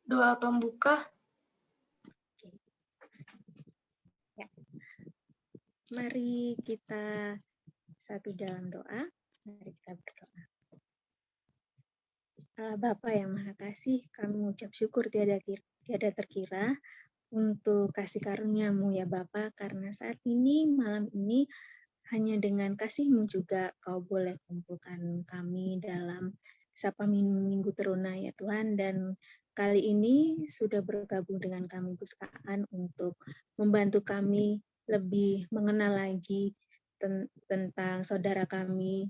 Doa pembuka. Ya. Mari kita satu dalam doa. Mari kita berdoa. Allah Bapa yang Maha Kasih, kami mengucap syukur tiada terkira untuk kasih karunia-Mu ya Bapa, karena saat ini, malam ini, hanya dengan kasih-Mu juga Kau boleh kumpulkan kami dalam Sapa Minggu Teruna ya Tuhan, dan kali ini sudah bergabung dengan kami Gus Aan untuk membantu kami lebih mengenal lagi tentang saudara kami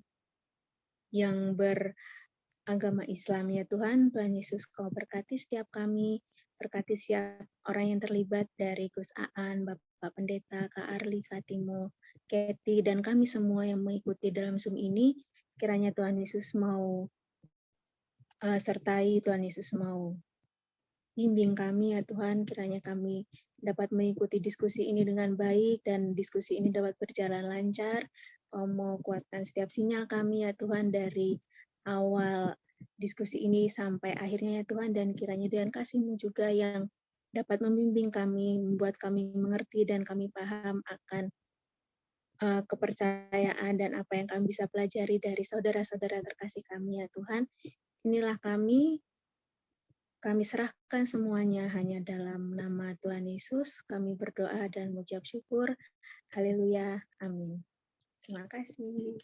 yang beragama Islam ya Tuhan. Tuhan Yesus Kau berkati setiap kami, berkati setiap orang yang terlibat dari Gus Aan, Bapak Pendeta, Kak Arli, Kak Timo, Keti, dan kami semua yang mengikuti dalam Zoom ini. Kiranya Tuhan Yesus mau sertai, Tuhan Yesus mau bimbing kami ya Tuhan. Kiranya kami dapat mengikuti diskusi ini dengan baik dan diskusi ini dapat berjalan lancar. Kau mau kuatkan setiap sinyal kami ya Tuhan dari awal diskusi ini sampai akhirnya ya Tuhan, dan kiranya dengan kasih-Mu juga yang dapat membimbing kami, membuat kami mengerti dan kami paham akan kepercayaan dan apa yang kami bisa pelajari dari saudara-saudara terkasih kami ya Tuhan. Inilah kami serahkan semuanya hanya dalam nama Tuhan Yesus. Kami berdoa dan mengucap syukur. Haleluya. Amin. Terima kasih.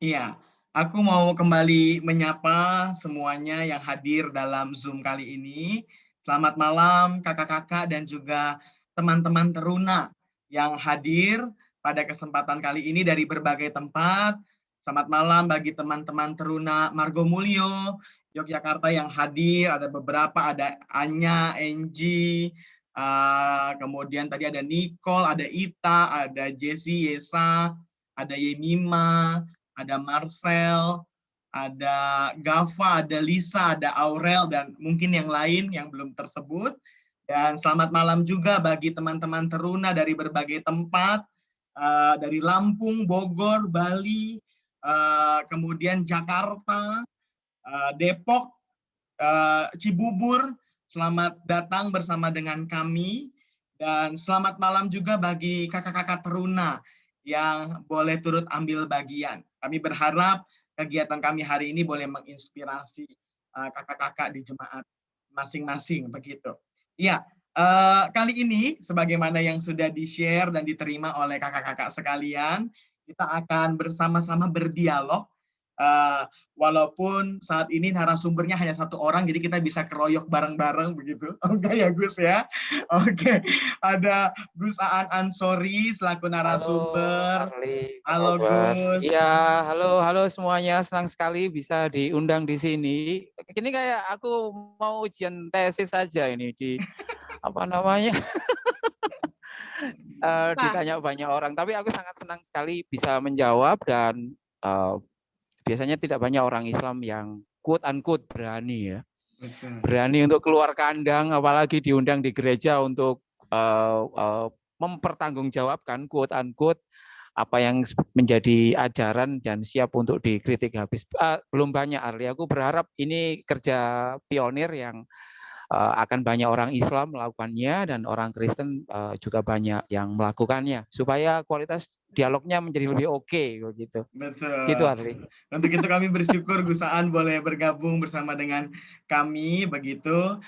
Iya, aku mau kembali menyapa semuanya yang hadir dalam Zoom kali ini. Selamat malam kakak-kakak dan juga teman-teman teruna yang hadir pada kesempatan kali ini dari berbagai tempat. Selamat malam bagi teman-teman teruna Margomulyo, Yogyakarta yang hadir. Ada beberapa, ada Anya, Enji, kemudian tadi ada Nicole, ada Ita, ada Jessie, Yesa, ada Yemima, ada Marcel, ada Gava, ada Lisa, ada Aurel, dan mungkin yang lain yang belum tersebut. Dan selamat malam juga bagi teman-teman teruna dari berbagai tempat, dari Lampung, Bogor, Bali, kemudian Jakarta, Depok, Cibubur. Selamat datang bersama dengan kami. Dan selamat malam juga bagi kakak-kakak teruna yang boleh turut ambil bagian. Kami berharap kegiatan kami hari ini boleh menginspirasi kakak-kakak di jemaat masing-masing begitu. Iya, kali ini sebagaimana yang sudah di-share dan diterima oleh kakak-kakak sekalian, kita akan bersama-sama berdialog. Walaupun saat ini narasumbernya hanya satu orang, jadi kita bisa keroyok bareng-bareng begitu. Oke ya Gus ya. Oke, ada Gus Aan Ansori selaku narasumber. Halo Gus. Iya, halo semuanya. Senang sekali bisa diundang di sini. Ini kayak aku mau ujian tesis saja ini di apa namanya? Ditanya banyak orang. Tapi aku sangat senang sekali bisa menjawab, dan biasanya tidak banyak orang Islam yang quote unquote berani ya. Berani untuk keluar kandang, apalagi diundang di gereja untuk mempertanggungjawabkan quote unquote apa yang menjadi ajaran dan siap untuk dikritik habis. Belum banyak, Arli. Aku berharap ini kerja pionir yang akan banyak orang Islam melakukannya dan orang Kristen juga banyak yang melakukannya supaya kualitas dialognya menjadi lebih oke gitu. Betul. Gitu, Arli. Untuk itu kami bersyukur Gus Aan boleh bergabung bersama dengan kami begitu.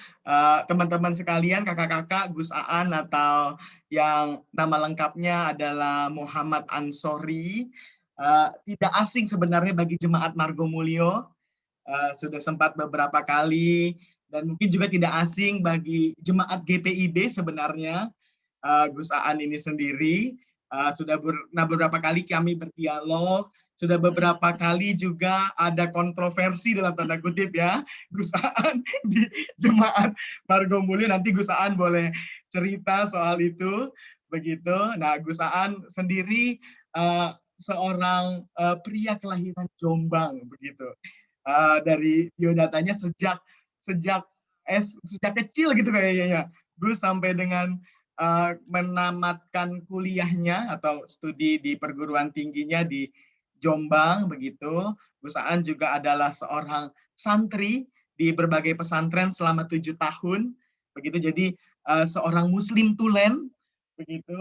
Teman-teman sekalian, kakak-kakak, Gus Aan atau yang nama lengkapnya adalah Muhammad Ansori, tidak asing sebenarnya bagi jemaat Margomulyo. Sudah sempat beberapa kali, dan mungkin juga tidak asing bagi jemaat GPIB sebenarnya. Gus Aan ini sendiri sudah beberapa kali kami berdialog, sudah beberapa kali juga ada kontroversi dalam tanda kutip ya Gus Aan di jemaat Margomulyo. Nanti Gus Aan boleh cerita soal itu begitu. Nah, Gus Aan sendiri seorang pria kelahiran Jombang begitu. Dari biodatanya sejak kecil gitu kayaknya Gus sampai dengan menamatkan kuliahnya atau studi di perguruan tingginya di Jombang begitu. Gus Aan juga adalah seorang santri di berbagai pesantren selama 7 tahun, begitu. Jadi seorang Muslim tulen, begitu.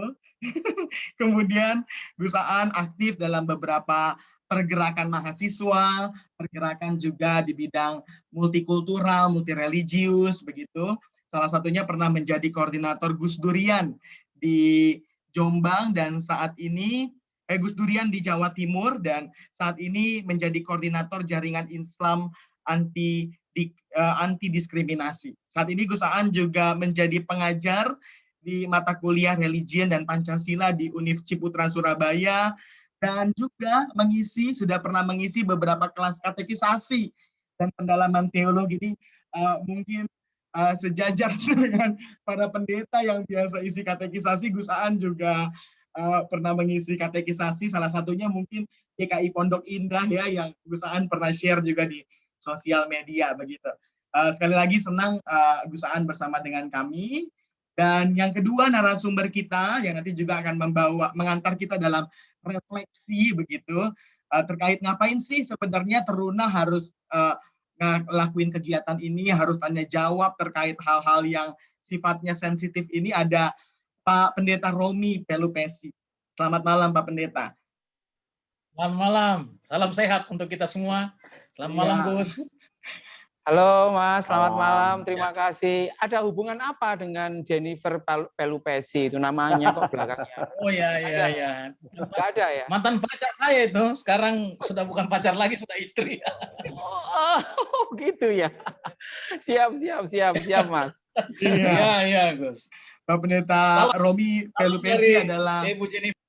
Kemudian Gus Aan aktif dalam beberapa pergerakan mahasiswa, pergerakan juga di bidang multikultural, multireligius, begitu. Salah satunya pernah menjadi koordinator Gus Durian di Jombang dan saat ini Gus Durian di Jawa Timur dan saat ini menjadi koordinator jaringan Islam anti diskriminasi. Saat ini Gus Aan juga menjadi pengajar di mata kuliah Religion dan Pancasila di Univ Ciputra Surabaya dan juga sudah pernah mengisi beberapa kelas katekisasi dan pendalaman teologi. Ini mungkin sejajar dengan para pendeta yang biasa isi katekisasi, Gus Aan juga pernah mengisi katekisasi, salah satunya mungkin GKI Pondok Indah ya, yang Gus Aan pernah share juga di sosial media begitu. Sekali lagi senang Gus Aan bersama dengan kami. Dan yang kedua narasumber kita yang nanti juga akan mengantar kita dalam refleksi begitu terkait ngapain sih sebenarnya Teruna harus ngelakuin kegiatan ini, harus tanya jawab terkait hal-hal yang sifatnya sensitif ini. Ada Pak Pendeta Romi Pelupesi. Selamat malam Pak Pendeta. Selamat malam, salam sehat untuk kita semua. Selamat malam Gus. Halo Mas, selamat malam. Terima kasih. Ada hubungan apa dengan Jennifer Pelupesi? Itu namanya kok belakangnya? Oh ya. Nggak ada ya? Mantan pacar saya itu, sekarang sudah bukan pacar lagi, sudah istri. Oh gitu ya. Siap Mas. Iya Gus. Pak Pendeta Romi Pelupesi adalah Ibu Jennifer.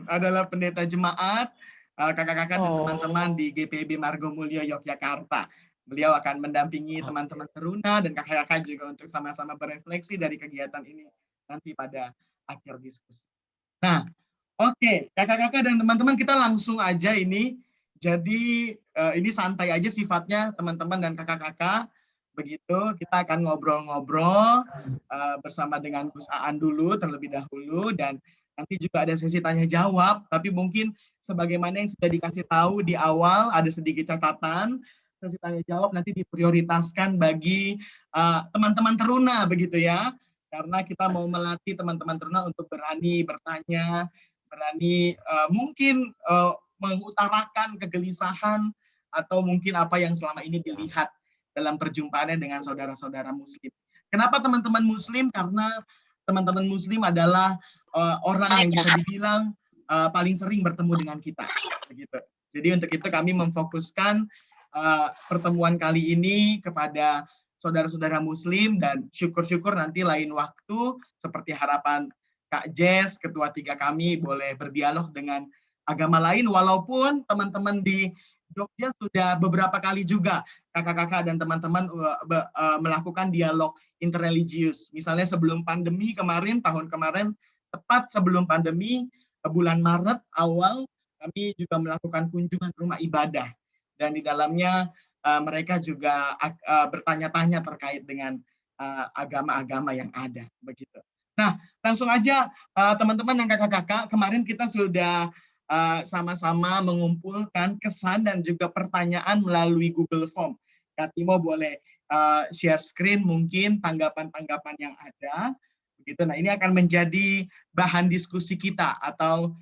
Adalah pendeta jemaat kakak-kakak dan teman-teman di GPIB Margomulyo Yogyakarta. Beliau akan mendampingi teman-teman Teruna dan kakak-kakak juga untuk sama-sama berefleksi dari kegiatan ini nanti pada akhir diskusi. Nah, oke, kakak-kakak dan teman-teman, kita langsung aja ini. Jadi ini santai aja sifatnya teman-teman dan kakak-kakak. Begitu, kita akan ngobrol-ngobrol bersama dengan Gus Aan dulu terlebih dahulu, dan nanti juga ada sesi tanya jawab, tapi mungkin sebagaimana yang sudah dikasih tahu di awal, ada sedikit catatan, sesi tanya jawab nanti diprioritaskan bagi teman-teman Teruna begitu ya, karena kita mau melatih teman-teman Teruna untuk berani bertanya, berani mungkin mengutarakan kegelisahan atau mungkin apa yang selama ini dilihat dalam perjumpaannya dengan saudara-saudara Muslim. Kenapa teman-teman Muslim? Karena teman-teman Muslim adalah orang yang bisa dibilang paling sering bertemu dengan kita. Begitu. Jadi untuk itu kami memfokuskan pertemuan kali ini kepada saudara-saudara Muslim, dan syukur-syukur nanti lain waktu seperti harapan Kak Jess, ketua 3 kami, boleh berdialog dengan agama lain, walaupun teman-teman di Jogja sudah beberapa kali juga kakak-kakak dan teman-teman melakukan dialog interreligius. Misalnya sebelum pandemi kemarin, tahun kemarin, tepat sebelum pandemi, bulan Maret awal, kami juga melakukan kunjungan rumah ibadah. Dan di dalamnya mereka juga bertanya-tanya terkait dengan agama-agama yang ada. Begitu. Nah, langsung aja teman-teman dan kakak-kakak, kemarin kita sudah sama-sama mengumpulkan kesan dan juga pertanyaan melalui Google Form. Kak Timo boleh share screen mungkin tanggapan-tanggapan yang ada. Begitu. Nah, ini akan menjadi bahan diskusi kita atau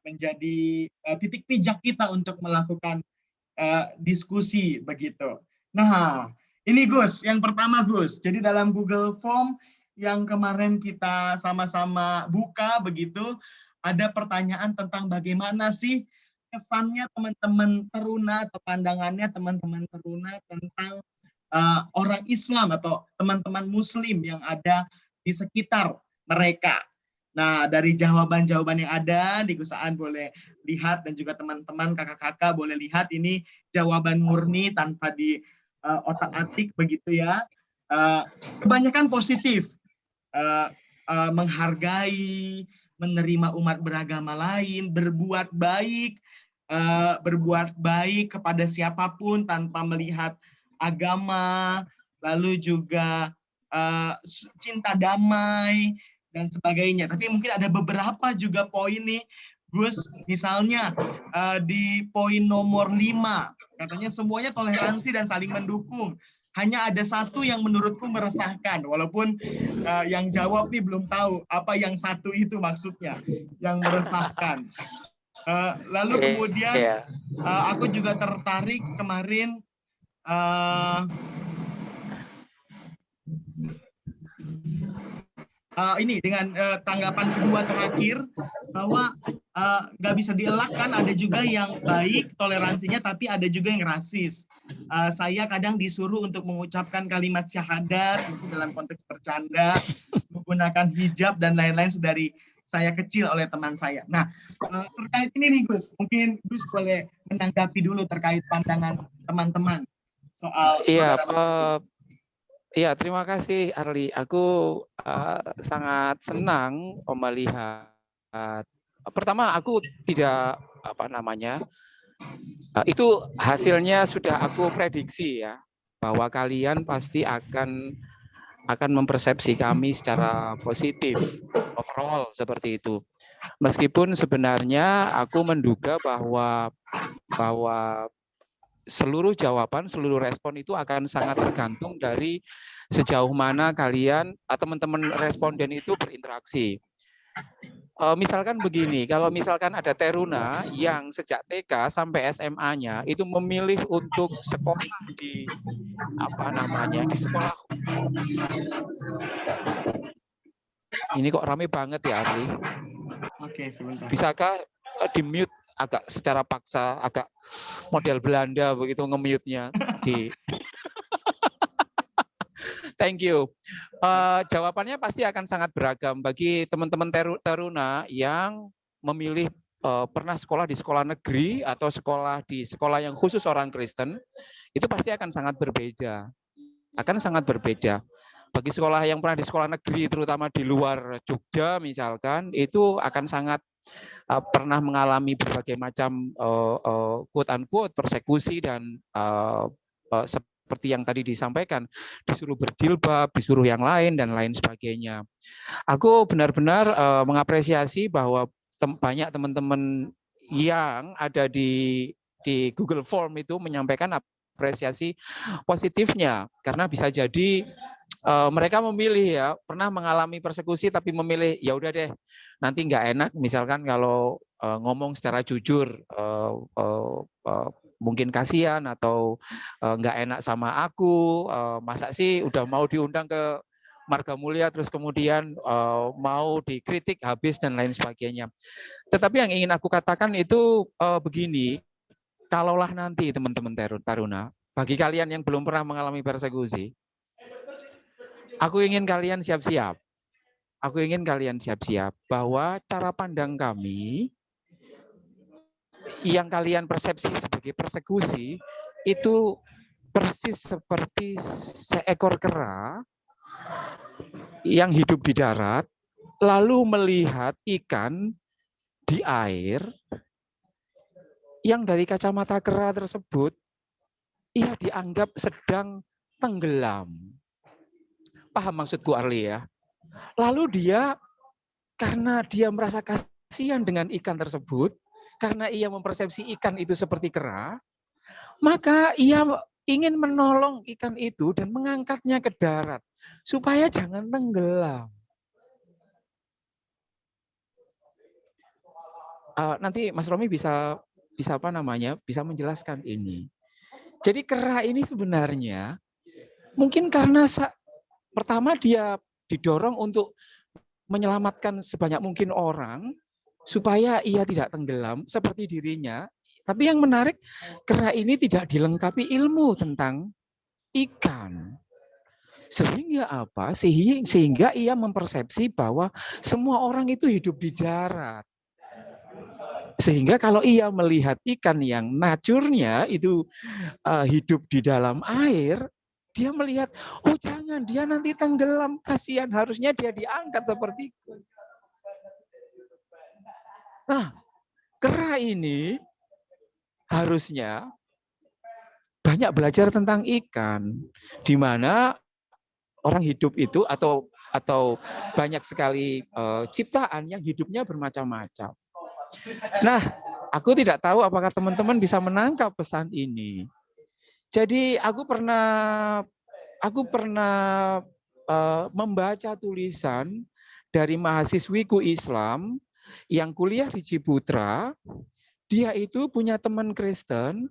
menjadi titik pijak kita untuk melakukan diskusi begitu. Nah, ini Gus, yang pertama Gus. Jadi dalam Google Form yang kemarin kita sama-sama buka begitu, ada pertanyaan tentang bagaimana sih kesannya teman-teman Teruna atau pandangannya teman-teman Teruna tentang orang Islam atau teman-teman Muslim yang ada di sekitar mereka. Nah, dari jawaban-jawaban yang ada, di Gus Aan boleh lihat, dan juga teman-teman kakak-kakak boleh lihat, ini jawaban murni tanpa di otak-atik begitu ya. Kebanyakan positif, menghargai, menerima umat beragama lain, berbuat baik kepada siapapun tanpa melihat agama, lalu juga cinta damai dan sebagainya. Tapi mungkin ada beberapa juga poin nih Gus, misalnya di poin nomor 5, katanya semuanya toleransi dan saling mendukung. Hanya ada satu yang menurutku meresahkan, walaupun yang jawab nih belum tahu apa yang satu itu maksudnya, yang meresahkan. Lalu kemudian aku juga tertarik kemarin ini dengan tanggapan kedua terakhir bahwa nggak bisa dielakkan, ada juga yang baik toleransinya tapi ada juga yang rasis. Saya kadang disuruh untuk mengucapkan kalimat syahadat dalam konteks bercanda, menggunakan hijab dan lain-lain dari saya kecil oleh teman saya. Nah, terkait ini nih Gus, mungkin Gus boleh menanggapi dulu terkait pandangan teman-teman soal Iya, terima kasih Arli. Aku sangat senang melihat. Pertama, aku tidak itu hasilnya sudah aku prediksi ya, bahwa kalian pasti akan mempersepsi kami secara positif overall seperti itu. Meskipun sebenarnya aku menduga bahwa seluruh jawaban, seluruh respon itu akan sangat tergantung dari sejauh mana kalian atau teman-teman responden itu berinteraksi. Misalkan begini, kalau misalkan ada Teruna yang sejak TK sampai SMA-nya itu memilih untuk sekolah di di sekolah. Ini kok rame banget ya, Arli? Oke, sebentar. Bisakah di-mute agak secara paksa, agak model Belanda begitu nge-mute-nya di Thank you. Jawabannya pasti akan sangat beragam bagi teman-teman Teruna yang memilih pernah sekolah di sekolah negeri atau sekolah di sekolah yang khusus orang Kristen, itu pasti akan sangat berbeda. Akan sangat berbeda. Bagi sekolah yang pernah di sekolah negeri, terutama di luar Jogja misalkan, itu akan sangat pernah mengalami berbagai macam quote-unquote persekusi dan seperti yang tadi disampaikan, disuruh berjilbab, disuruh yang lain, dan lain sebagainya. Aku benar-benar mengapresiasi bahwa banyak teman-teman yang ada di Google Form itu menyampaikan apresiasi positifnya, karena bisa jadi mereka memilih ya, pernah mengalami persekusi tapi memilih ya udah deh, nanti nggak enak misalkan kalau ngomong secara jujur, mungkin kasihan atau nggak enak sama aku, masa sih udah mau diundang ke Marga Mulia terus kemudian mau dikritik habis dan lain sebagainya. Tetapi yang ingin aku katakan itu begini, kalaulah nanti teman-teman Taruna, bagi kalian yang belum pernah mengalami persekusi, aku ingin kalian siap-siap. Aku ingin kalian siap-siap bahwa cara pandang kami yang kalian persepsi sebagai persekusi itu persis seperti seekor kera yang hidup di darat lalu melihat ikan di air yang dari kacamata kera tersebut ia dianggap sedang tenggelam. Paham maksudku Arli ya? Lalu dia karena dia merasa kasihan dengan ikan tersebut, karena ia mempersepsi ikan itu seperti kera, maka ia ingin menolong ikan itu dan mengangkatnya ke darat supaya jangan tenggelam. Nanti Mas Romi bisa bisa menjelaskan ini. Jadi kera ini sebenarnya mungkin karena pertama dia didorong untuk menyelamatkan sebanyak mungkin orang supaya ia tidak tenggelam seperti dirinya. Tapi yang menarik, kera ini tidak dilengkapi ilmu tentang ikan. Sehingga apa? Sehingga ia mempersepsi bahwa semua orang itu hidup di darat. Sehingga kalau ia melihat ikan yang naturnya itu hidup di dalam air, dia melihat, oh jangan, dia nanti tenggelam, kasihan, harusnya dia diangkat seperti itu. Nah, kera ini harusnya banyak belajar tentang ikan, di mana orang hidup itu atau banyak sekali ciptaan yang hidupnya bermacam-macam. Nah, aku tidak tahu apakah teman-teman bisa menangkap pesan ini. Jadi aku pernah membaca tulisan dari mahasiswiku Islam yang kuliah di Ciputra. Dia itu punya teman Kristen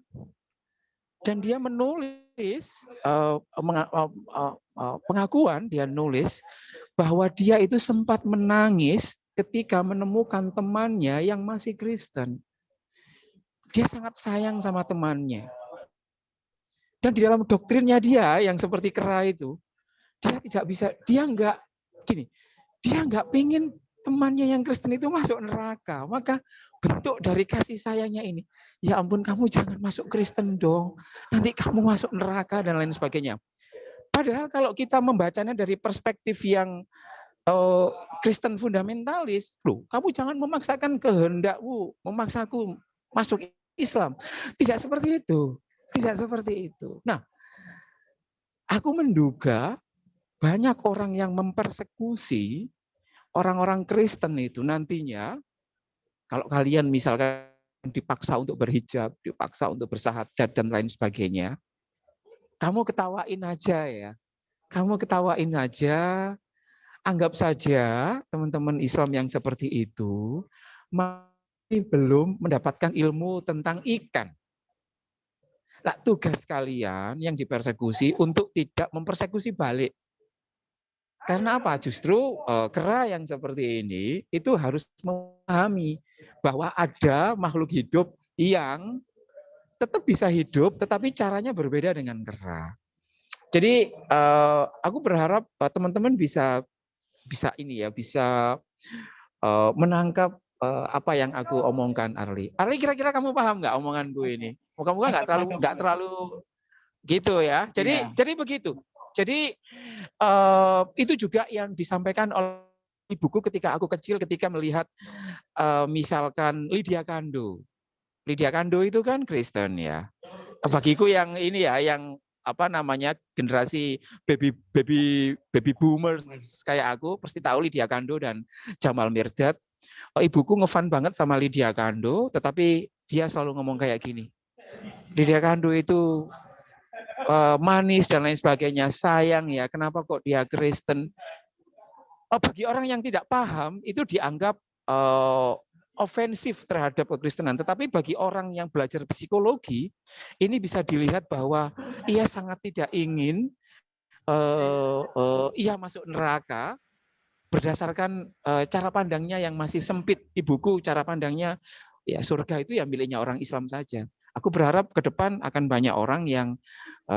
dan dia menulis pengakuan, dia nulis bahwa dia itu sempat menangis ketika menemukan temannya yang masih Kristen. Dia sangat sayang sama temannya. Dan di dalam doktrinnya dia yang seperti kera itu, dia tidak bisa, dia nggak pingin temannya yang Kristen itu masuk neraka. Maka bentuk dari kasih sayangnya ini, ya ampun kamu jangan masuk Kristen dong, nanti kamu masuk neraka dan lain sebagainya. Padahal kalau kita membacanya dari perspektif yang Kristen fundamentalis, loh, kamu jangan memaksakan kehendakmu, memaksaku masuk Islam. Tidak seperti itu. Tidak seperti itu. Nah, aku menduga banyak orang yang mempersekusi orang-orang Kristen itu nantinya, kalau kalian misalkan dipaksa untuk berhijab, dipaksa untuk bersahadat dan lain sebagainya, kamu ketawain aja ya. Kamu ketawain aja, anggap saja teman-teman Islam yang seperti itu masih belum mendapatkan ilmu tentang ikan. Nah, tugas kalian yang dipersekusi untuk tidak mempersekusi balik. Karena apa? Justru kera yang seperti ini itu harus memahami bahwa ada makhluk hidup yang tetap bisa hidup, tetapi caranya berbeda dengan kera. Jadi aku berharap teman-teman bisa menangkap apa yang aku omongkan, Arli. Arli, kira-kira kamu paham nggak omonganku ini? Moga-moga nggak terlalu gitu ya. Jadi begitu. Jadi itu juga yang disampaikan oleh ibuku ketika aku kecil, ketika melihat misalkan Lydia Kando. Lydia Kando itu kan Kristen ya. Bagiku yang ini ya, yang apa namanya generasi baby boomers kayak aku pasti tahu Lydia Kando dan Jamal Mirdad. Ibuku ngefan banget sama Lydia Kando, tetapi dia selalu ngomong kayak gini. Lydia Kando itu manis dan lain sebagainya, sayang ya, kenapa kok dia Kristen? Bagi orang yang tidak paham itu dianggap ofensif terhadap kekristenan, tetapi bagi orang yang belajar psikologi ini bisa dilihat bahwa ia sangat tidak ingin ia masuk neraka berdasarkan cara pandangnya yang masih sempit. Ibuku cara pandangnya ya surga itu ya miliknya orang Islam saja. Aku berharap ke depan akan banyak orang yang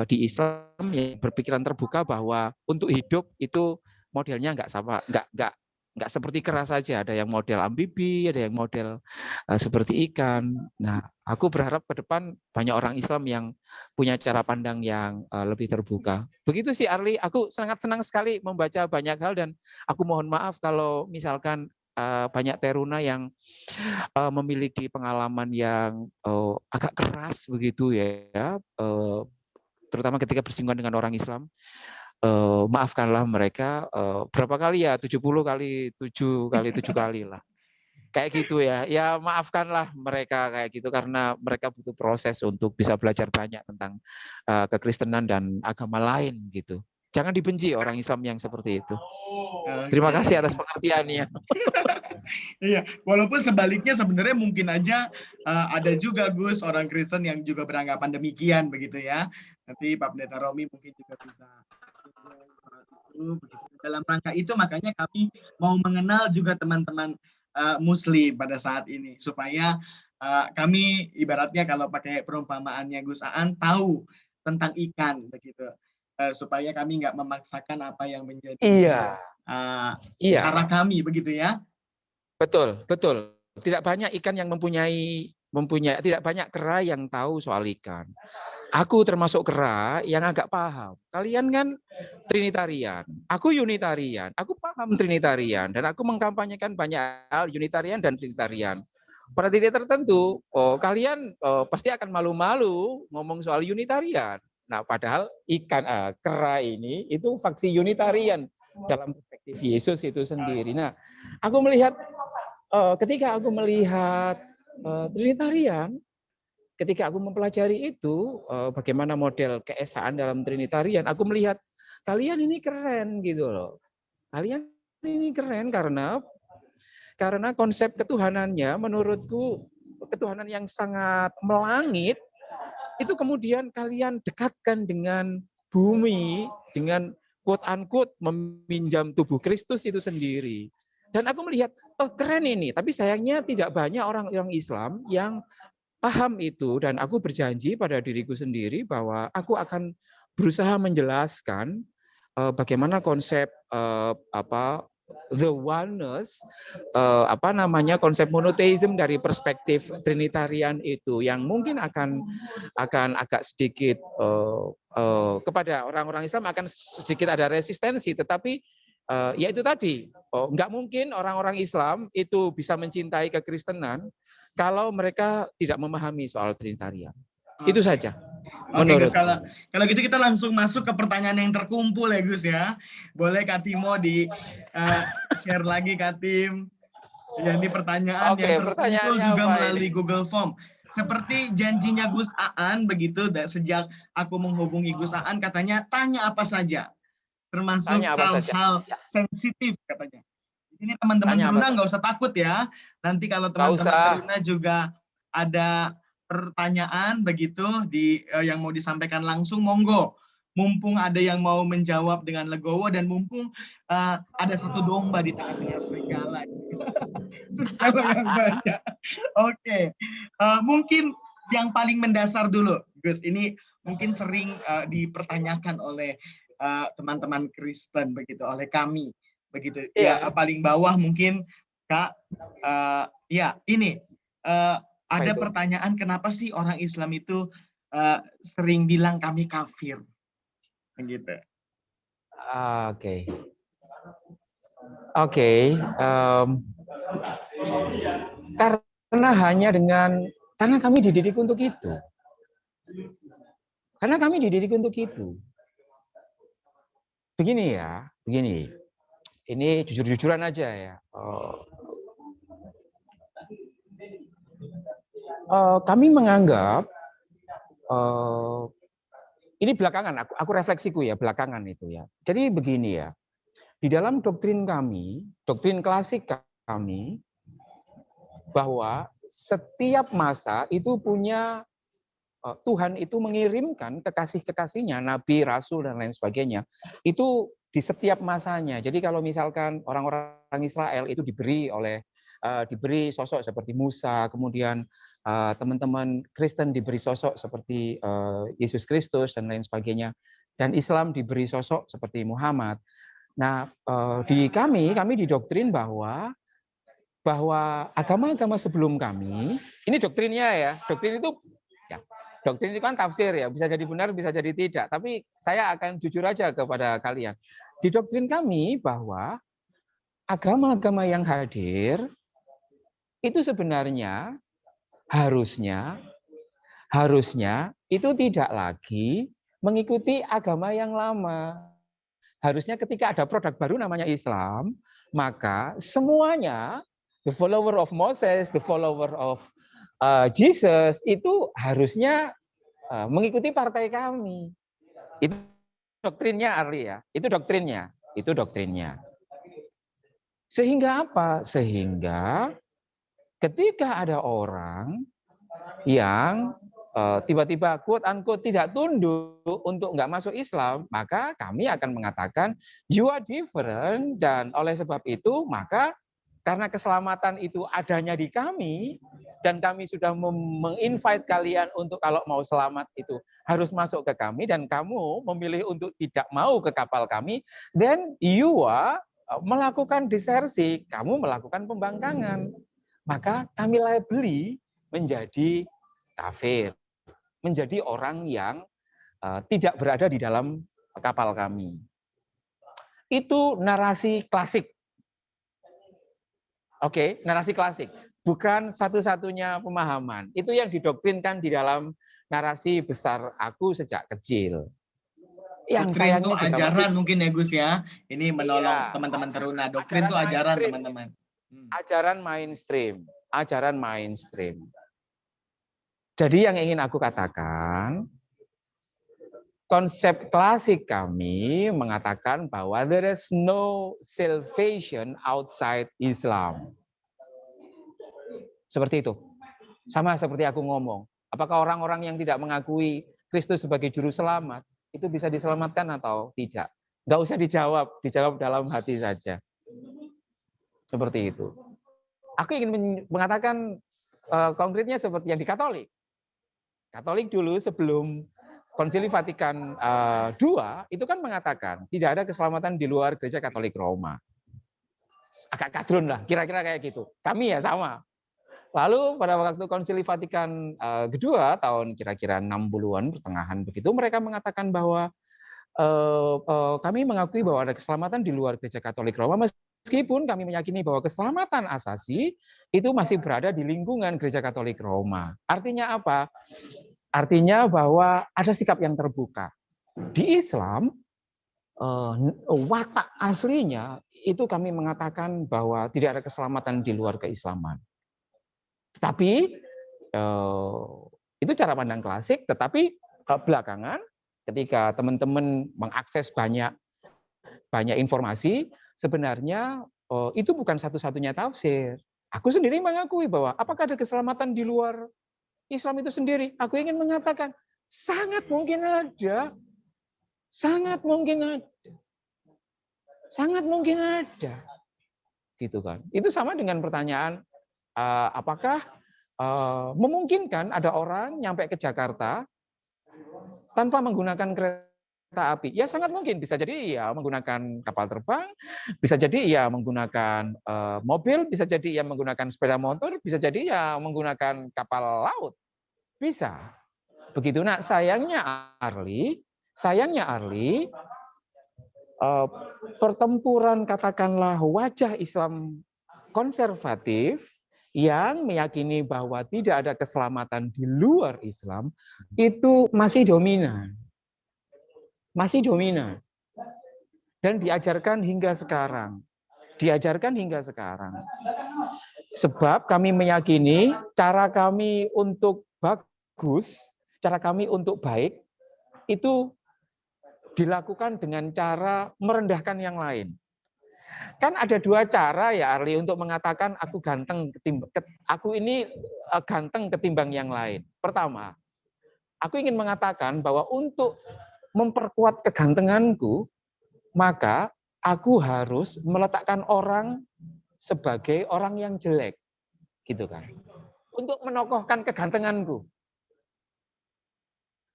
di Islam yang berpikiran terbuka bahwa untuk hidup itu modelnya nggak sama, nggak seperti kera saja. Ada yang model amfibi, ada yang model seperti ikan. Nah, aku berharap ke depan banyak orang Islam yang punya cara pandang yang lebih terbuka. Begitu sih Arli, aku sangat senang sekali membaca banyak hal dan aku mohon maaf kalau misalkan banyak teruna yang memiliki pengalaman yang agak keras begitu ya, terutama ketika bersinggungan dengan orang Islam. Maafkanlah mereka berapa kali ya, 70 kali 7 kali lah. Kayak gitu ya. Ya maafkanlah mereka kayak gitu karena mereka butuh proses untuk bisa belajar banyak tentang kekristenan dan agama lain gitu. Jangan dibenci orang Islam yang seperti itu. Terima kasih atas pengertiannya. Iya, walaupun sebaliknya sebenarnya mungkin aja ada juga Gus orang Kristen yang juga beranggapan demikian begitu ya. Nanti Pak Pendeta Romi mungkin juga bisa begitu. Dalam rangka itu makanya kami mau mengenal juga teman-teman Muslim pada saat ini supaya kami ibaratnya kalau pakai perumpamaannya Gus Aan tahu tentang ikan begitu. Supaya kami nggak memaksakan apa yang menjadi cara kami begitu ya. Betul. Tidak banyak ikan yang mempunyai tidak banyak kera yang tahu soal ikan. Aku termasuk kera yang agak paham. Kalian kan Trinitarian, aku Unitarian. Aku paham Trinitarian dan aku mengkampanyekan banyak hal Unitarian dan Trinitarian. Pada titik tertentu, kalian pasti akan malu-malu ngomong soal Unitarian. Nah, padahal kera ini itu faksi Unitarian dalam perspektif Yesus itu sendiri. Nah, aku melihat ketika aku melihat Trinitarian, ketika aku mempelajari itu bagaimana model keesaan dalam Trinitarian, aku melihat kalian ini keren gitu loh. Kalian ini keren karena konsep ketuhanannya menurutku ketuhanan yang sangat melangit, itu kemudian kalian dekatkan dengan bumi, dengan quote-unquote meminjam tubuh Kristus itu sendiri. Dan aku melihat, oh keren ini, tapi sayangnya tidak banyak orang Islam yang paham itu, dan aku berjanji pada diriku sendiri bahwa aku akan berusaha menjelaskan bagaimana konsep the oneness, konsep monotheism dari perspektif Trinitarian itu, yang mungkin akan agak sedikit kepada orang-orang Islam akan sedikit ada resistensi, tetapi ya itu tadi, nggak mungkin orang-orang Islam itu bisa mencintai kekristenan kalau mereka tidak memahami soal Trinitarian. Itu saja. Oke, Gus, kalau gitu kita langsung masuk ke pertanyaan yang terkumpul ya, Gus ya. Boleh Kak Timo di share lagi, Kak Tim. Ya, ini pertanyaan yang terkumpul juga melalui Google Form. Seperti janjinya Gus Aan begitu, sejak aku menghubungi Gus Aan katanya tanya apa saja, termasuk hal-hal sensitif katanya. Ini teman-teman Teruna nggak usah takut ya. Nanti kalau teman-teman Teruna juga ada pertanyaan begitu yang mau disampaikan langsung, monggo. Mumpung ada yang mau menjawab dengan legowo dan mumpung ada satu domba di tengah-tengah serigala. Serigala yang banyak. Oke. Mungkin yang paling mendasar dulu, Gus. Ini mungkin sering dipertanyakan oleh teman-teman Kristen begitu, oleh kami begitu. Ya, paling bawah mungkin Kak. Ya, ini ada pertanyaan, kenapa sih orang Islam itu sering bilang kami kafir? Begitu. Oke. Karena kami dididik untuk itu. Begini. Ini jujur-jujuran aja ya. Kami menganggap ini belakangan, aku refleksiku ya belakangan itu ya. Jadi begini ya, di dalam doktrin kami, doktrin klasik kami, bahwa setiap masa itu punya Tuhan itu mengirimkan kekasih-kekasihnya, nabi, rasul dan lain sebagainya, itu di setiap masanya. Jadi kalau misalkan orang-orang Israel itu diberi sosok seperti Musa, kemudian teman-teman Kristen diberi sosok seperti Yesus Kristus dan lain sebagainya, dan Islam diberi sosok seperti Muhammad. Nah, di kami didoktrin bahwa agama-agama sebelum kami, ini doktrinnya ya, doktrin itu kan tafsir ya, bisa jadi benar, bisa jadi tidak. Tapi saya akan jujur aja kepada kalian. Di doktrin kami bahwa agama-agama yang hadir itu sebenarnya harusnya itu tidak lagi mengikuti agama yang lama. Harusnya ketika ada produk baru namanya Islam, maka semuanya, the follower of Moses, the follower of Jesus, itu harusnya mengikuti partai kami. Itu doktrinnya, Arli ya. Itu doktrinnya. Sehingga apa? Sehingga ketika ada orang yang tiba-tiba quote-unquote tidak tunduk untuk nggak masuk Islam, maka kami akan mengatakan you are different, dan oleh sebab itu maka karena keselamatan itu adanya di kami, dan kami sudah menginvite kalian untuk kalau mau selamat itu harus masuk ke kami, dan kamu memilih untuk tidak mau ke kapal kami, then you are melakukan disersi, kamu melakukan pembangkangan. Maka kami labeli menjadi kafir, menjadi orang yang tidak berada di dalam kapal kami. Itu narasi klasik. Oke, narasi klasik. Bukan satu-satunya pemahaman. Itu yang didoktrinkan di dalam narasi besar aku sejak kecil. Doktrin itu ajaran mungkin ya Gus ya. Ini menolong teman-teman Teruna. Doktrin itu ajaran teman-teman. Ajaran mainstream, ajaran mainstream. Jadi yang ingin aku katakan, konsep klasik kami mengatakan bahwa there is no salvation outside Islam. Seperti itu. Sama seperti aku ngomong. Apakah orang-orang yang tidak mengakui Kristus sebagai juru selamat itu bisa diselamatkan atau tidak? Nggak usah dijawab dalam hati saja. Seperti itu. Aku ingin mengatakan konkretnya seperti yang di Katolik. Katolik dulu sebelum Konsili Vatikan II itu kan mengatakan tidak ada keselamatan di luar Gereja Katolik Roma. Agak kadrun lah, kira-kira kayak gitu. Kami ya sama. Lalu pada waktu Konsili Vatikan kedua tahun kira-kira 60-an pertengahan begitu, mereka mengatakan bahwa kami mengakui bahwa ada keselamatan di luar Gereja Katolik Roma, meskipun kami meyakini bahwa keselamatan asasi itu masih berada di lingkungan Gereja Katolik Roma. Artinya apa? Artinya bahwa ada sikap yang terbuka. Di Islam, watak aslinya itu kami mengatakan bahwa tidak ada keselamatan di luar keislaman. Tetapi itu cara pandang klasik, tetapi belakangan ketika teman-teman mengakses banyak informasi, sebenarnya itu bukan satu-satunya tafsir. Aku sendiri mengakui bahwa apakah ada keselamatan di luar Islam itu sendiri? Aku ingin mengatakan sangat mungkin ada. Sangat mungkin ada. Sangat mungkin ada. Gitu kan. Itu sama dengan pertanyaan apakah memungkinkan ada orang nyampe ke Jakarta tanpa menggunakan kereta api? Ya sangat mungkin. Bisa jadi ya menggunakan kapal terbang, bisa jadi ya menggunakan mobil, bisa jadi ya menggunakan sepeda motor, bisa jadi ya menggunakan kapal laut. Bisa. Begitu. Nah, sayangnya Arli, pertempuran katakanlah wajah Islam konservatif yang meyakini bahwa tidak ada keselamatan di luar Islam itu masih dominan. Masih dominan. Dan diajarkan hingga sekarang. Sebab kami meyakini cara kami untuk bagus, cara kami untuk baik, itu dilakukan dengan cara merendahkan yang lain. Kan ada dua cara ya Arli untuk mengatakan aku ganteng ganteng ketimbang yang lain. Pertama, aku ingin mengatakan bahwa untuk memperkuat kegantenganku, maka aku harus meletakkan orang sebagai orang yang jelek, gitu kan. Untuk menokohkan kegantenganku.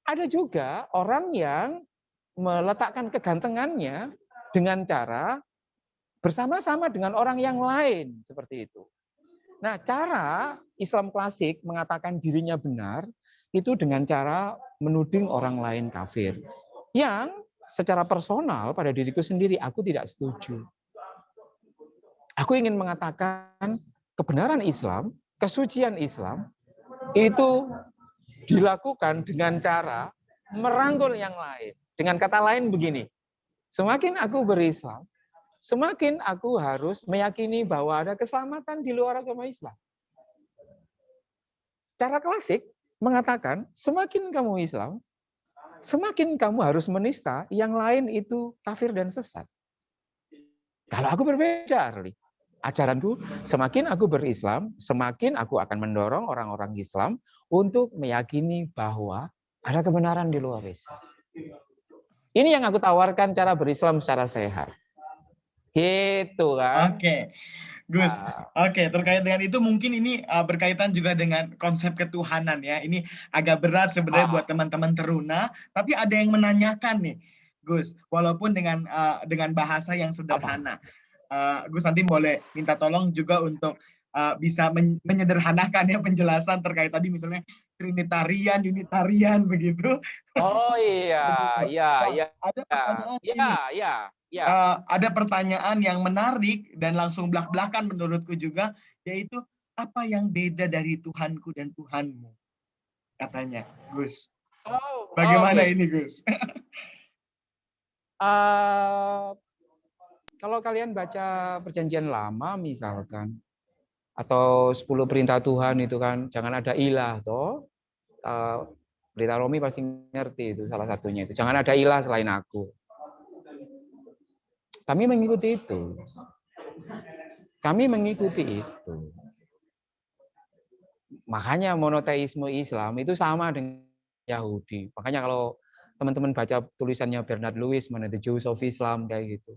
Ada juga orang yang meletakkan kegantengannya dengan cara bersama-sama dengan orang yang lain, seperti itu. Nah, cara Islam klasik mengatakan dirinya benar, itu dengan cara menuding orang lain kafir. Yang secara personal pada diriku sendiri, aku tidak setuju. Aku ingin mengatakan kebenaran Islam, kesucian Islam, itu dilakukan dengan cara merangkul yang lain. Dengan kata lain begini, semakin aku berislam, semakin aku harus meyakini bahwa ada keselamatan di luar agama Islam. Cara klasik mengatakan, semakin kamu Islam, semakin kamu harus menista yang lain itu kafir dan sesat. Kalau aku berbeda, Arli. Ajaranku, semakin aku berislam, semakin aku akan mendorong orang-orang Islam untuk meyakini bahwa ada kebenaran di luar Islam. Ini yang aku tawarkan cara berislam secara sehat. Gitu kan. Oke. Gus, oke, terkait dengan itu mungkin ini berkaitan juga dengan konsep ketuhanan ya. Ini agak berat sebenarnya buat teman-teman teruna, tapi ada yang menanyakan nih, Gus, walaupun dengan bahasa yang sederhana. Gus nanti boleh minta tolong juga untuk bisa menyederhanakan ya penjelasan terkait tadi misalnya Trinitarian, Unitarian begitu. Oh iya, iya. Ada pertanyaan ini. Ada pertanyaan yang menarik dan langsung belak-belakan menurutku juga, yaitu apa yang beda dari Tuhanku dan Tuhanmu? Katanya, Gus. Bagaimana ini, Gus? kalau kalian baca Perjanjian Lama misalkan, atau 10 perintah Tuhan itu kan, jangan ada ilah toh. Berita Romi pasti ngerti itu salah satunya itu. Jangan ada ilah selain aku. Kami mengikuti itu. Kami mengikuti itu. Makanya monoteisme Islam itu sama dengan Yahudi. Makanya kalau teman-teman baca tulisannya Bernard Lewis, mana The Jews of Islam kayak gitu.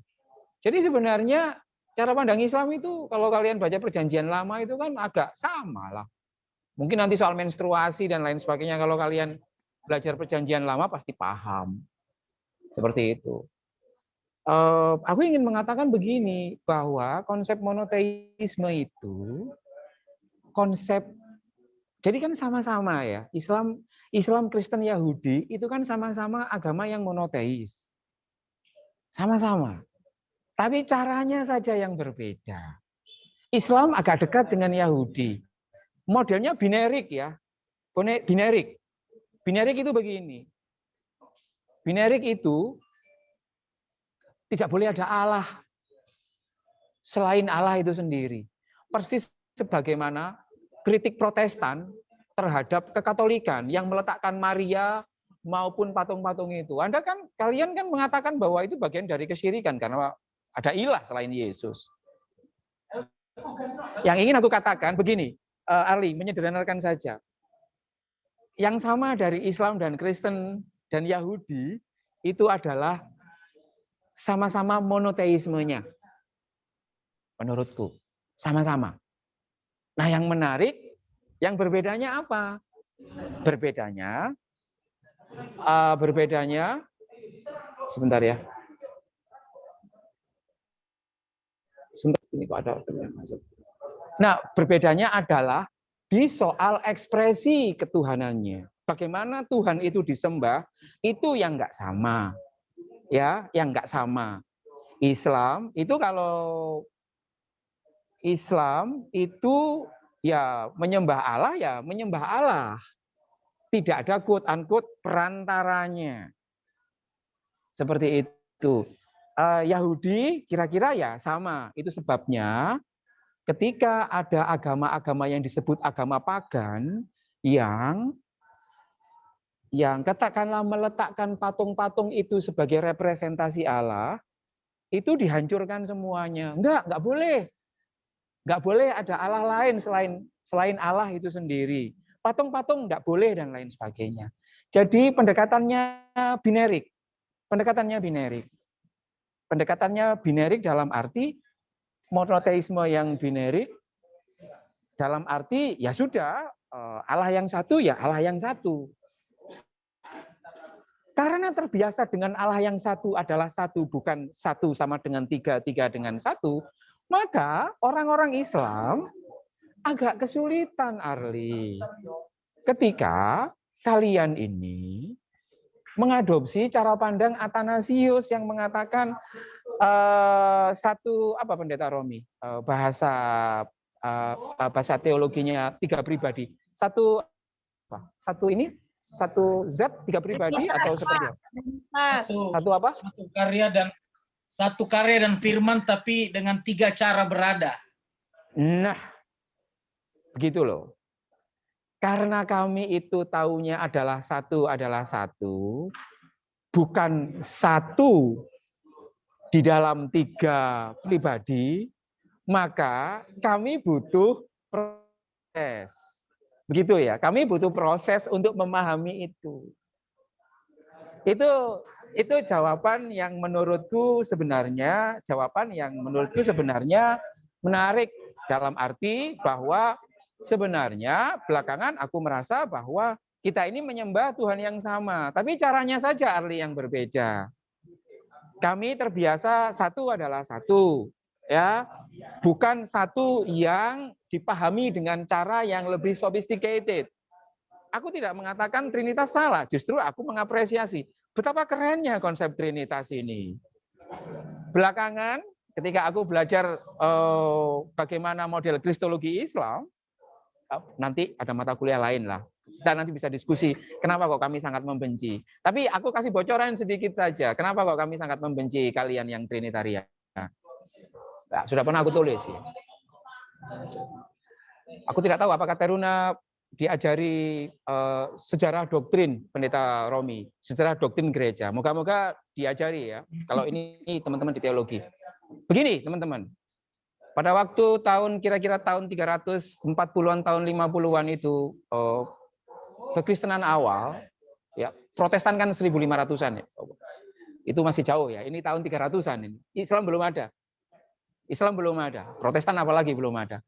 Jadi sebenarnya cara pandang Islam itu kalau kalian baca Perjanjian Lama itu kan agak sama lah. Mungkin nanti soal menstruasi dan lain sebagainya kalau kalian belajar Perjanjian Lama pasti paham. Seperti itu. Aku ingin mengatakan begini, bahwa konsep monoteisme itu konsep, jadi kan sama-sama ya, Islam, Kristen, Yahudi itu kan sama-sama agama yang monoteis. Sama-sama. Tapi caranya saja yang berbeda. Islam agak dekat dengan Yahudi. Modelnya binerik ya. Binerik. Binerik itu begini. Binerik itu tidak boleh ada Allah selain Allah itu sendiri. Persis sebagaimana kritik Protestan terhadap kekatolikan yang meletakkan Maria maupun patung-patung itu. Kalian kan mengatakan bahwa itu bagian dari kesyirikan karena ada ilah selain Yesus. Yang ingin aku katakan begini, Arli, menyederhanakan saja. Yang sama dari Islam dan Kristen dan Yahudi itu adalah sama-sama monoteismenya. Menurutku, sama-sama. Nah, yang menarik, yang berbedanya apa? Berbedanya, sebentar ya. Sebentar, ini kok ada yang masuk. Nah, berbedanya adalah di soal ekspresi ketuhanannya. Bagaimana Tuhan itu disembah, itu yang nggak sama. Ya, yang nggak sama. Islam itu kalau Islam itu ya menyembah Allah ya menyembah Allah. Tidak ada quote unquote perantaranya. Seperti itu. Yahudi kira-kira ya sama. Itu sebabnya ketika ada agama-agama yang disebut agama pagan yang katakanlah meletakkan patung-patung itu sebagai representasi Allah, itu dihancurkan semuanya. Enggak boleh. Enggak boleh ada Allah lain selain Allah itu sendiri. Patung-patung enggak boleh dan lain sebagainya. Jadi pendekatannya binerik. Pendekatannya binerik dalam arti monoteisme yang binerik dalam arti ya sudah Allah yang satu ya Allah yang satu. Karena terbiasa dengan Allah yang satu adalah satu, bukan satu sama dengan tiga, tiga dengan satu, maka orang-orang Islam agak kesulitan, Arli. Ketika kalian ini mengadopsi cara pandang Athanasius yang mengatakan satu, apa Pendeta Romi? Bahasa teologinya tiga pribadi. Satu zat tiga pribadi atau seperti apa? Satu apa? Satu karya dan firman tapi dengan tiga cara berada. Nah, begitu loh. Karena kami itu taunya adalah satu, bukan satu di dalam tiga pribadi, maka kami butuh proses. Begitu ya, kami butuh proses untuk memahami itu. Itu jawaban yang menurutku sebenarnya menarik dalam arti bahwa sebenarnya belakangan aku merasa bahwa kita ini menyembah Tuhan yang sama, tapi caranya saja Arli yang berbeda. Kami terbiasa satu adalah satu, ya, bukan satu yang dipahami dengan cara yang lebih sophisticated. Aku tidak mengatakan Trinitas salah, justru aku mengapresiasi betapa kerennya konsep Trinitas ini. Belakangan, ketika aku belajar bagaimana model Kristologi Islam, nanti ada mata kuliah lain lah. Dan nanti bisa diskusi, kenapa kok kami sangat membenci. Tapi aku kasih bocoran sedikit saja, kenapa kok kami sangat membenci kalian yang Trinitarian. Nah, sudah pernah aku tulis ya. Aku tidak tahu apakah Teruna diajari sejarah doktrin Pendeta Romi, sejarah doktrin gereja. Moga-moga diajari ya. Kalau ini teman-teman di teologi. Begini teman-teman. Pada waktu kira-kira tahun 340-an tahun 50-an itu kekristenan awal ya, Protestan kan 1500-an ya. Itu masih jauh ya. Ini tahun 300-an ini. Islam belum ada. Protestan apalagi belum ada.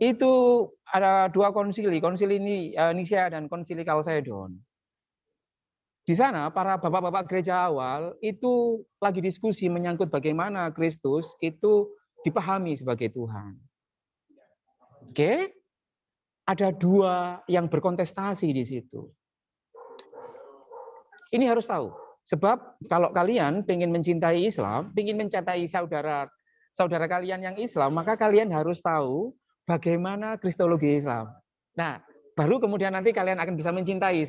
Itu ada dua konsili ini Nicea dan konsili Chalcedon. Di sana para bapak-bapak gereja awal itu lagi diskusi menyangkut bagaimana Kristus itu dipahami sebagai Tuhan. Oke? Ada dua yang berkontestasi di situ. Ini harus tahu. Sebab kalau kalian ingin mencintai Islam, ingin mencintai saudara kalian yang Islam, maka kalian harus tahu bagaimana kristologi Islam. Nah, baru kemudian nanti kalian akan bisa mencintai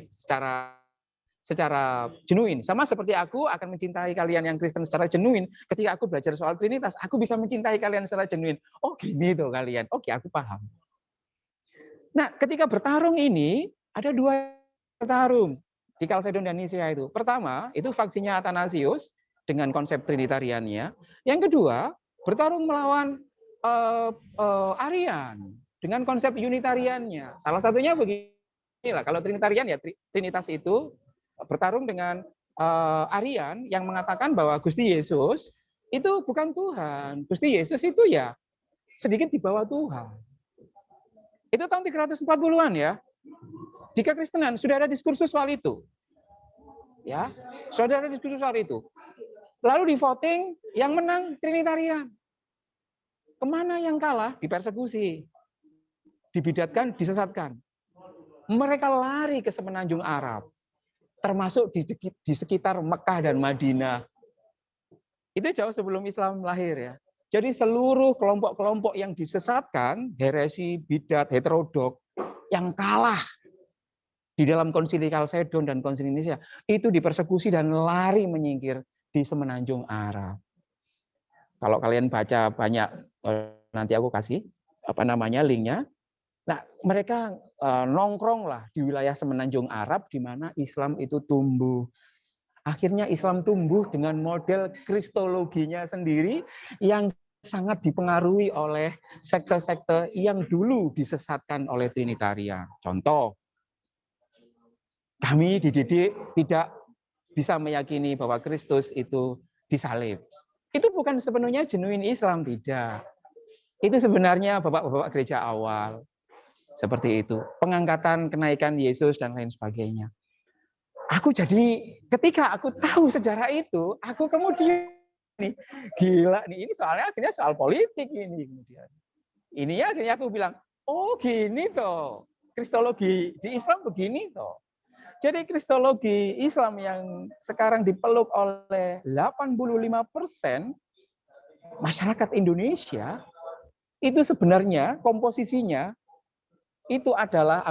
secara genuine. Sama seperti aku akan mencintai kalian yang Kristen secara genuine. Ketika aku belajar soal Trinitas, aku bisa mencintai kalian secara genuine. Oh gini tuh kalian. Oke, aku paham. Nah, ketika bertarung ini, ada dua bertarung di Chalcedon dan Nicea itu. Pertama, itu faksinya Athanasius dengan konsep Trinitariannya. Yang kedua, bertarung melawan Arian dengan konsep Unitariannya. Salah satunya beginilah, kalau Trinitarian ya Trinitas itu bertarung dengan Arian yang mengatakan bahwa Gusti Yesus itu bukan Tuhan. Gusti Yesus itu ya sedikit di bawah Tuhan. Itu tahun 340-an ya. Di kekristenan sudah ada diskursus soal itu. Ya, sudah ada diskursus soal itu. Lalu di voting yang menang Trinitarian. Kemana yang kalah? Dipersekusi. Dibidatkan, disesatkan. Mereka lari ke semenanjung Arab. Termasuk di sekitar Mekah dan Madinah. Itu jauh sebelum Islam lahir ya. Jadi seluruh kelompok-kelompok yang disesatkan, heresi, bidat, heterodok, yang kalah di dalam konsili Chalcedon dan konsili Nicea, itu dipersekusi dan lari menyingkir di semenanjung Arab. Kalau kalian baca banyak, nanti aku kasih linknya. Nah, mereka nongkrong lah di wilayah semenanjung Arab di mana Islam itu tumbuh. Akhirnya Islam tumbuh dengan model kristologinya sendiri yang sangat dipengaruhi oleh sekte-sekte yang dulu disesatkan oleh Trinitarian. Contoh, kami dididik tidak bisa meyakini bahwa Kristus itu disalib. Itu bukan sepenuhnya genuine Islam, tidak. Itu sebenarnya bapak-bapak gereja awal. Seperti itu. Pengangkatan, kenaikan Yesus, dan lain sebagainya. Aku jadi, ketika aku tahu sejarah itu, aku kemudian, gila nih, ini soalnya akhirnya soal politik ini. Kemudian. Ini akhirnya aku bilang, oh gini toh, kristologi di Islam begini toh. Jadi kristologi Islam yang sekarang dipeluk oleh 85% masyarakat Indonesia, itu sebenarnya komposisinya itu adalah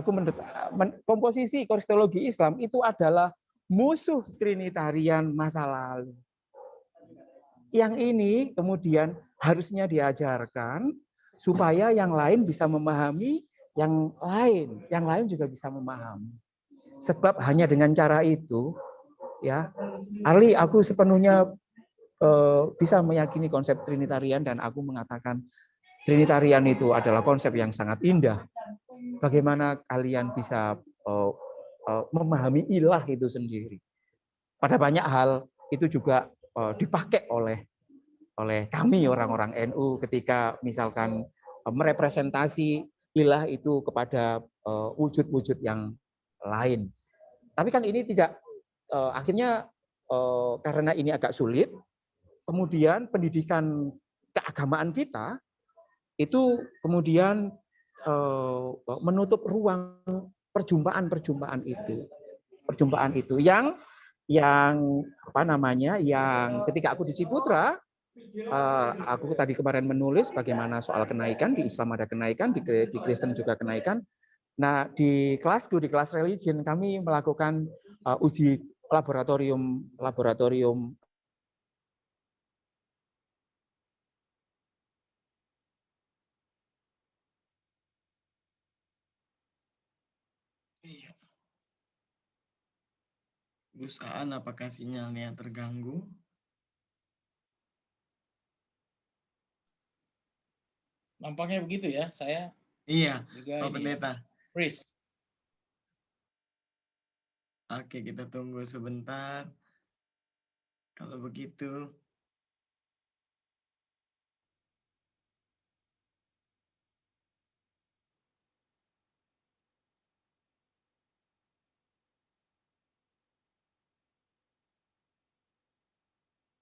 komposisi kristologi Islam itu adalah musuh Trinitarian masa lalu. Yang ini kemudian harusnya diajarkan supaya yang lain bisa memahami yang lain juga bisa memahami. Sebab hanya dengan cara itu, ya, Arli, aku sepenuhnya bisa meyakini konsep Trinitarian dan aku mengatakan Trinitarian itu adalah konsep yang sangat indah. Bagaimana kalian bisa memahami ilah itu sendiri. Pada banyak hal itu juga dipakai oleh kami orang-orang NU ketika misalkan merepresentasi ilah itu kepada wujud-wujud yang lain. Tapi kan ini tidak akhirnya karena ini agak sulit, kemudian pendidikan keagamaan kita itu kemudian menutup ruang perjumpaan itu yang ketika aku di Ciputra, aku tadi kemarin menulis bagaimana soal kenaikan, di Islam ada kenaikan, di Kristen juga kenaikan. Nah, di kelasku, di kelas religion, kami melakukan uji laboratorium Gus Aan, apakah sinyalnya terganggu? Nampaknya begitu ya, saya Iya, juga Pak ini Pendeta. freeze. Oke, kita tunggu sebentar. Kalau begitu.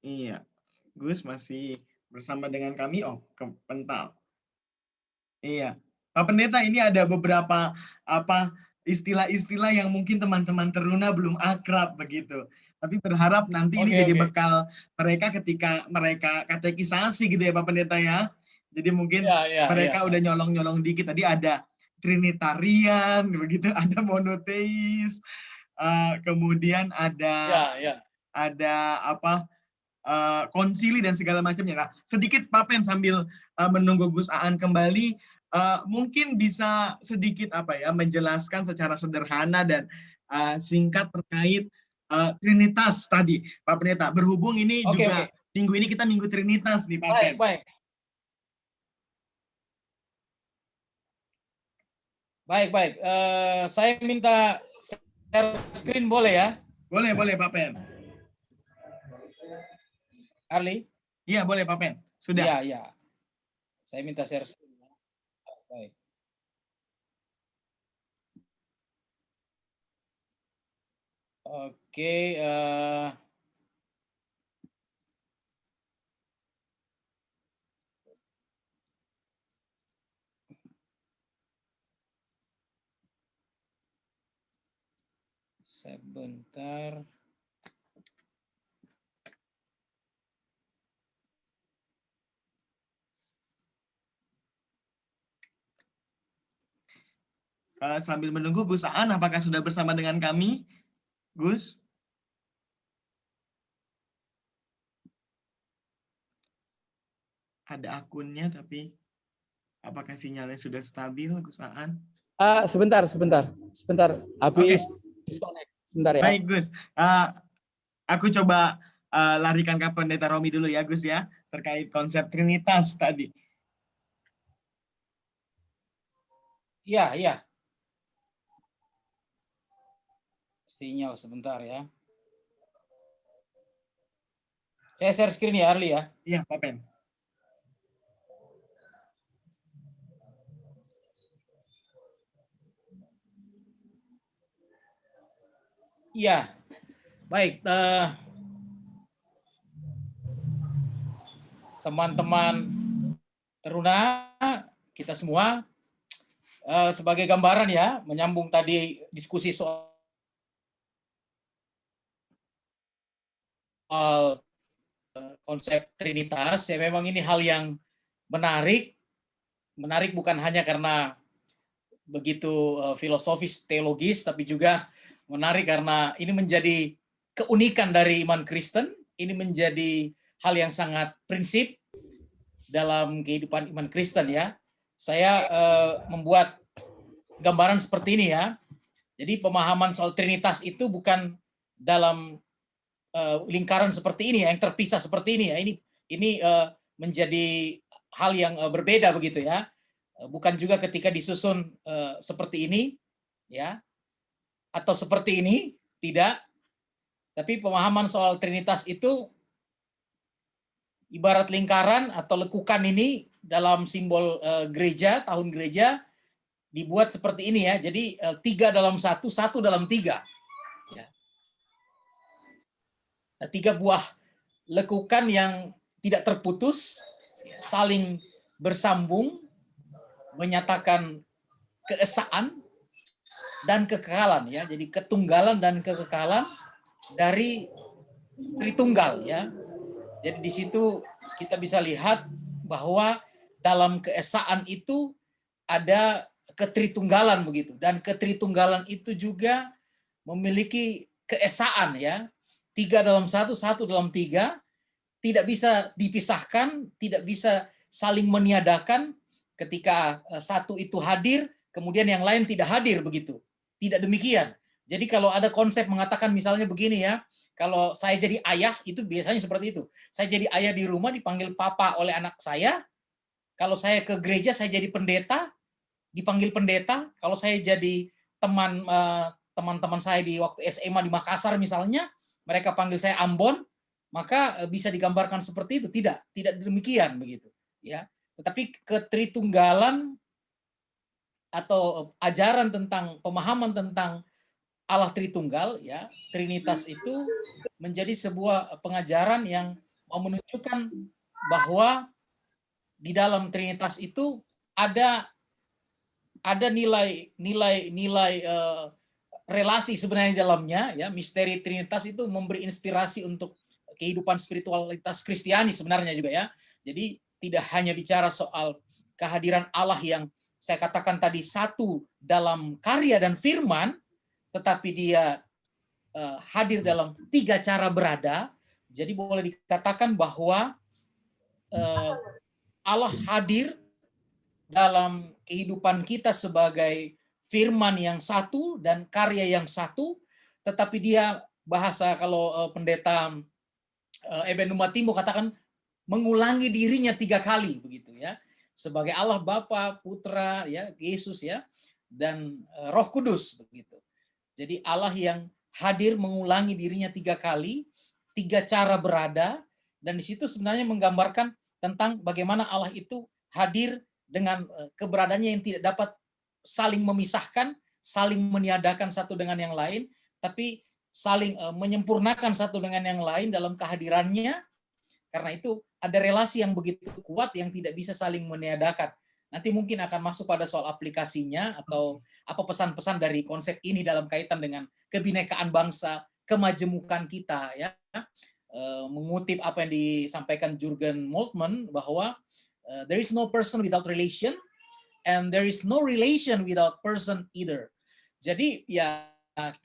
Iya, Gus masih bersama dengan kami. Oh, kepental. Iya, Pak Pendeta, ini ada beberapa istilah-istilah yang mungkin teman-teman teruna belum akrab begitu. Tapi berharap nanti ini Oke, jadi oke. bekal mereka ketika mereka katekisasi gitu ya Pak Pendeta ya. Jadi mungkin Ya, ya, ya. mereka udah nyolong-nyolong dikit. Tadi ada Trinitarian begitu, ada monoteis, kemudian Ya, ya. ada apa? Konsili dan segala macamnya. Nah, sedikit Pak Pen sambil menunggu Gus Aan kembali, mungkin bisa sedikit menjelaskan secara sederhana dan singkat terkait Trinitas tadi, Pak Pendeta. Berhubung ini Oke, oke. juga minggu ini kita Minggu Trinitas nih, Pak Pen. Baik, baik. Baik, baik. Saya minta share screen boleh ya, Boleh, boleh Pak Pen. Arli? Iya, boleh Pak Pen. Sudah. Iya, iya. Saya minta share screen. Baik. Oke, sebentar. Sambil menunggu Gus Aan, apakah sudah bersama dengan kami? Gus? Ada akunnya, tapi apakah sinyalnya sudah stabil, Gus Aan? Sebentar. Habis disconnect. Sebentar ya. Baik, Gus. Aku coba larikan ke Pendeta Romi dulu ya, Gus ya, terkait konsep Trinitas tadi. Iya, iya. Sinyal sebentar ya. Saya share screen ya, Arli ya. Iya, Pak Pen. Iya. Baik, teman-teman teruna, kita semua sebagai gambaran ya, menyambung tadi diskusi soal konsep Trinitas, ya memang ini hal yang menarik bukan hanya karena begitu filosofis teologis, tapi juga menarik karena ini menjadi keunikan dari iman Kristen, ini menjadi hal yang sangat prinsip dalam kehidupan iman Kristen ya. Saya membuat gambaran seperti ini ya. Jadi pemahaman soal Trinitas itu bukan dalam lingkaran seperti ini ya, yang terpisah seperti ini ya. Ini menjadi hal yang berbeda begitu ya. Bukan juga ketika disusun seperti ini ya, atau seperti ini, tidak. Tapi pemahaman soal Trinitas itu ibarat lingkaran atau lekukan ini dalam simbol gereja, tahun gereja dibuat seperti ini ya. Jadi 3 dalam 1, 1 dalam 3. Ya. Nah, 3 buah lekukan yang tidak terputus, saling bersambung, menyatakan keesaan dan kekekalan ya. Jadi ketunggalan dan kekekalan dari Tritunggal ya. Jadi di situ kita bisa lihat bahwa dalam keesaan itu ada ketritunggalan begitu, dan ketritunggalan itu juga memiliki keesaan ya. 3 dalam 1, 1 dalam 3, tidak bisa dipisahkan, tidak bisa saling meniadakan. Ketika satu itu hadir, kemudian yang lain tidak hadir begitu. Tidak demikian. Jadi kalau ada konsep mengatakan misalnya begini ya, kalau saya jadi ayah itu biasanya seperti itu. Saya jadi ayah di rumah dipanggil papa oleh anak saya. Kalau saya ke gereja saya jadi pendeta, dipanggil pendeta. Kalau saya jadi teman-teman saya di waktu SMA di Makassar misalnya, mereka panggil saya Ambon, maka bisa digambarkan seperti itu. Tidak demikian begitu, ya. Tetapi ketritunggalan atau ajaran tentang pemahaman tentang Allah Tritunggal, ya, Trinitas itu menjadi sebuah pengajaran yang mau menunjukkan bahwa di dalam Trinitas itu ada nilai relasi sebenarnya di dalamnya, ya. Misteri Trinitas itu memberi inspirasi untuk kehidupan spiritualitas Kristiani sebenarnya juga, ya. Jadi tidak hanya bicara soal kehadiran Allah yang saya katakan tadi satu dalam karya dan firman, tetapi dia hadir dalam 3 cara berada. Jadi boleh dikatakan bahwa Allah hadir dalam kehidupan kita sebagai firman yang satu dan karya yang satu, tetapi dia bahasa kalau pendeta Eben Umatimo katakan mengulangi dirinya 3 kali begitu, ya, sebagai Allah Bapa, Putra, ya, Yesus, ya, dan Roh Kudus begitu. Jadi Allah yang hadir mengulangi dirinya 3 kali, 3 cara berada, dan di situ sebenarnya menggambarkan tentang bagaimana Allah itu hadir dengan keberadaannya yang tidak dapat saling memisahkan, saling meniadakan satu dengan yang lain, tapi saling menyempurnakan satu dengan yang lain dalam kehadirannya. Karena itu ada relasi yang begitu kuat yang tidak bisa saling meniadakan. Nanti mungkin akan masuk pada soal aplikasinya atau apa pesan-pesan dari konsep ini dalam kaitan dengan kebinekaan bangsa, kemajemukan kita, ya. Mengutip apa yang disampaikan Jurgen Moltmann bahwa there is no person without relation and there is no relation without person either. Jadi ya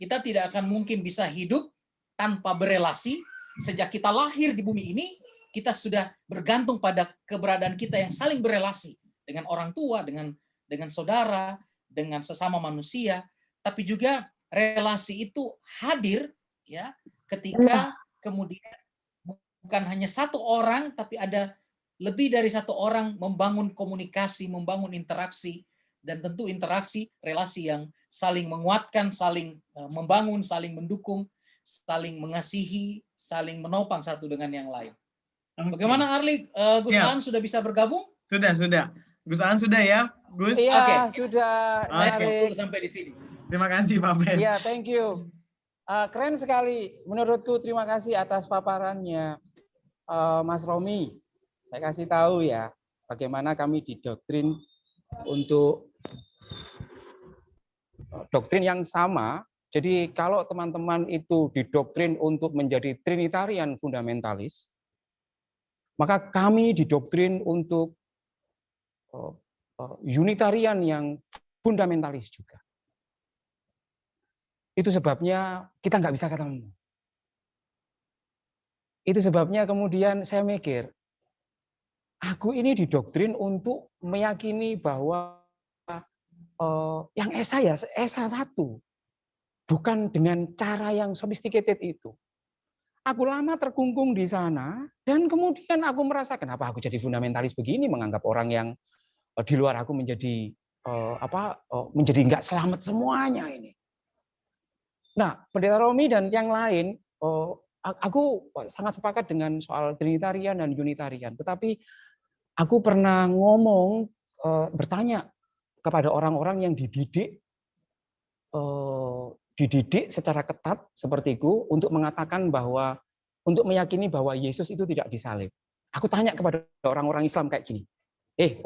kita tidak akan mungkin bisa hidup tanpa berelasi. Sejak kita lahir di bumi ini, kita sudah bergantung pada keberadaan kita yang saling berelasi dengan orang tua, dengan saudara, dengan sesama manusia, tapi juga relasi itu hadir, ya, ketika kemudian bukan hanya satu orang, tapi ada lebih dari satu orang membangun komunikasi, membangun interaksi, dan tentu interaksi relasi yang saling menguatkan, saling membangun, saling mendukung, saling mengasihi, saling menopang satu dengan yang lain. Bagaimana Arli? Gus Aan sudah bisa bergabung? Sudah. Gus Aan sudah ya, Gus? Iya, Oke. sudah. Sampai di sini. Terima kasih Pak Ben. Iya, thank you. Keren sekali. Menurutku terima kasih atas paparannya, Mas Romi. Saya kasih tahu ya, bagaimana kami didoktrin untuk doktrin yang sama. Jadi kalau teman-teman itu didoktrin untuk menjadi Trinitarian fundamentalis, maka kami didoktrin untuk Unitarian yang fundamentalis juga. Itu sebabnya kita nggak bisa ketemu. Itu sebabnya kemudian saya mikir, aku ini didoktrin untuk meyakini bahwa yang Esa ya Esa satu, bukan dengan cara yang sophisticated itu. Aku lama terkungkung di sana dan kemudian aku merasa kenapa aku jadi fundamentalis begini, menganggap orang yang di luar aku menjadi menjadi nggak selamat semuanya ini. Nah, Pendeta Romi dan yang lain, aku sangat sepakat dengan soal Trinitarian dan Unitarian. Tetapi aku pernah bertanya kepada orang-orang yang dididik secara ketat sepertiku untuk mengatakan bahwa untuk meyakini bahwa Yesus itu tidak disalib. Aku tanya kepada orang-orang Islam kayak gini.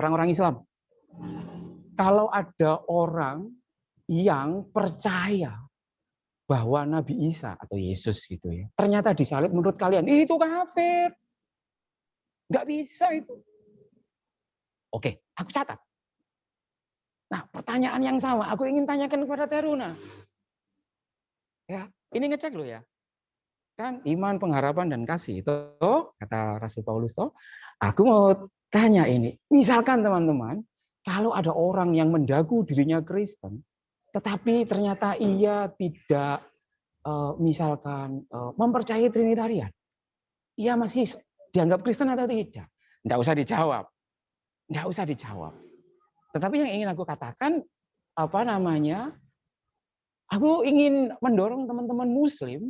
Orang-orang Islam, kalau ada orang yang percaya bahwa Nabi Isa atau Yesus gitu ya, ternyata disalib, menurut kalian itu kafir. Nggak bisa itu. Oke, aku catat. Nah, pertanyaan yang sama aku ingin tanyakan kepada Teruna. Ya, ini ngecek loh ya. Kan iman, pengharapan, dan kasih itu kata Rasul Paulus toh. Aku mau tanya ini, misalkan teman-teman, kalau ada orang yang mendaku dirinya Kristen, tetapi ternyata ia tidak misalkan mempercayai Trinitarian. Ia masih dianggap Kristen atau tidak? Enggak usah dijawab. Enggak usah dijawab. Tetapi yang ingin aku katakan, aku ingin mendorong teman-teman Muslim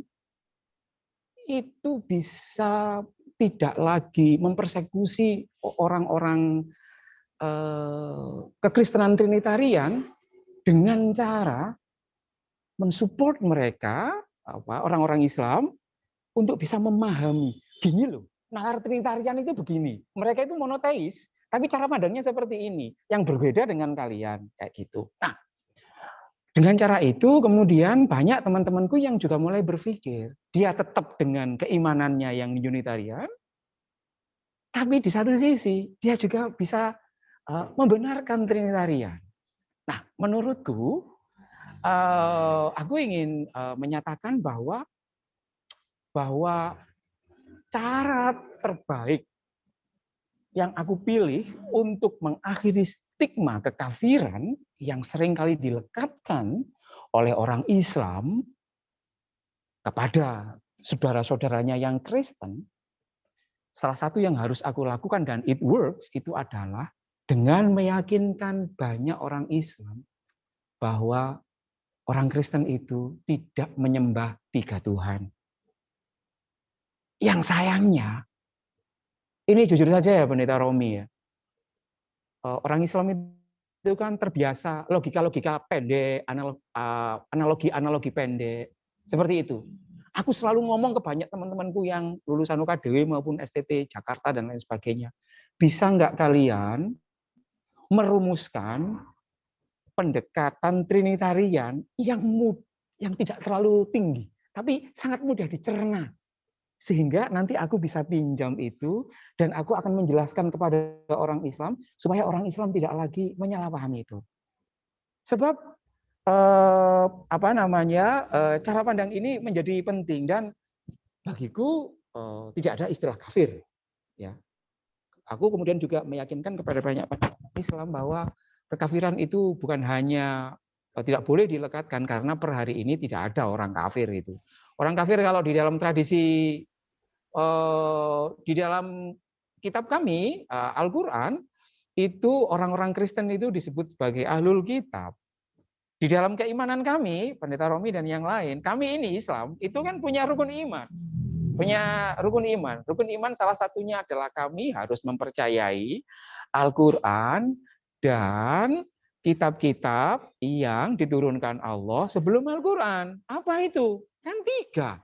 itu bisa tidak lagi mempersekusi orang-orang kekristenan Trinitarian dengan cara mensupport mereka, orang-orang Islam, untuk bisa memahami. Gini loh, nalar Trinitarian itu begini. Mereka itu monoteis, tapi cara pandangnya seperti ini. Yang berbeda dengan kalian, kayak gitu. Nah, dengan cara itu kemudian banyak teman-temanku yang juga mulai berpikir, dia tetap dengan keimanannya yang Unitarian, tapi di satu sisi dia juga bisa membenarkan Trinitarian. Nah, menurutku, aku ingin menyatakan bahwa cara terbaik yang aku pilih untuk mengakhiri stigma kekafiran yang seringkali dilekatkan oleh orang Islam kepada saudara-saudaranya yang Kristen, salah satu yang harus aku lakukan dan it works itu adalah dengan meyakinkan banyak orang Islam bahwa orang Kristen itu tidak menyembah 3 Tuhan. Yang sayangnya, ini jujur saja ya Pendeta Romi ya, orang Islam itu kan terbiasa logika-logika pendek, analogi-analogi pendek, seperti itu. Aku selalu ngomong ke banyak teman-temanku yang lulusan UKDW maupun STT Jakarta dan lain sebagainya. Bisa nggak kalian merumuskan pendekatan Trinitarian yang tidak terlalu tinggi, tapi sangat mudah dicerna. Sehingga nanti aku bisa pinjam itu dan aku akan menjelaskan kepada orang Islam supaya orang Islam tidak lagi menyalahpahami itu. Sebab cara pandang ini menjadi penting dan bagiku tidak ada istilah kafir. Ya, aku kemudian juga meyakinkan kepada banyak Islam bahwa kekafiran itu bukan hanya tidak boleh dilekatkan karena per hari ini tidak ada orang kafir itu. Orang kafir kalau di dalam tradisi di dalam kitab kami Al-Quran itu orang-orang Kristen itu disebut sebagai ahlul kitab. Di dalam keimanan kami, Pendeta Romi dan yang lain, kami ini Islam itu kan punya rukun iman. Punya rukun iman. Rukun iman salah satunya adalah kami harus mempercayai Al-Quran dan kitab-kitab yang diturunkan Allah sebelum Al-Quran. Apa itu? Kan 3.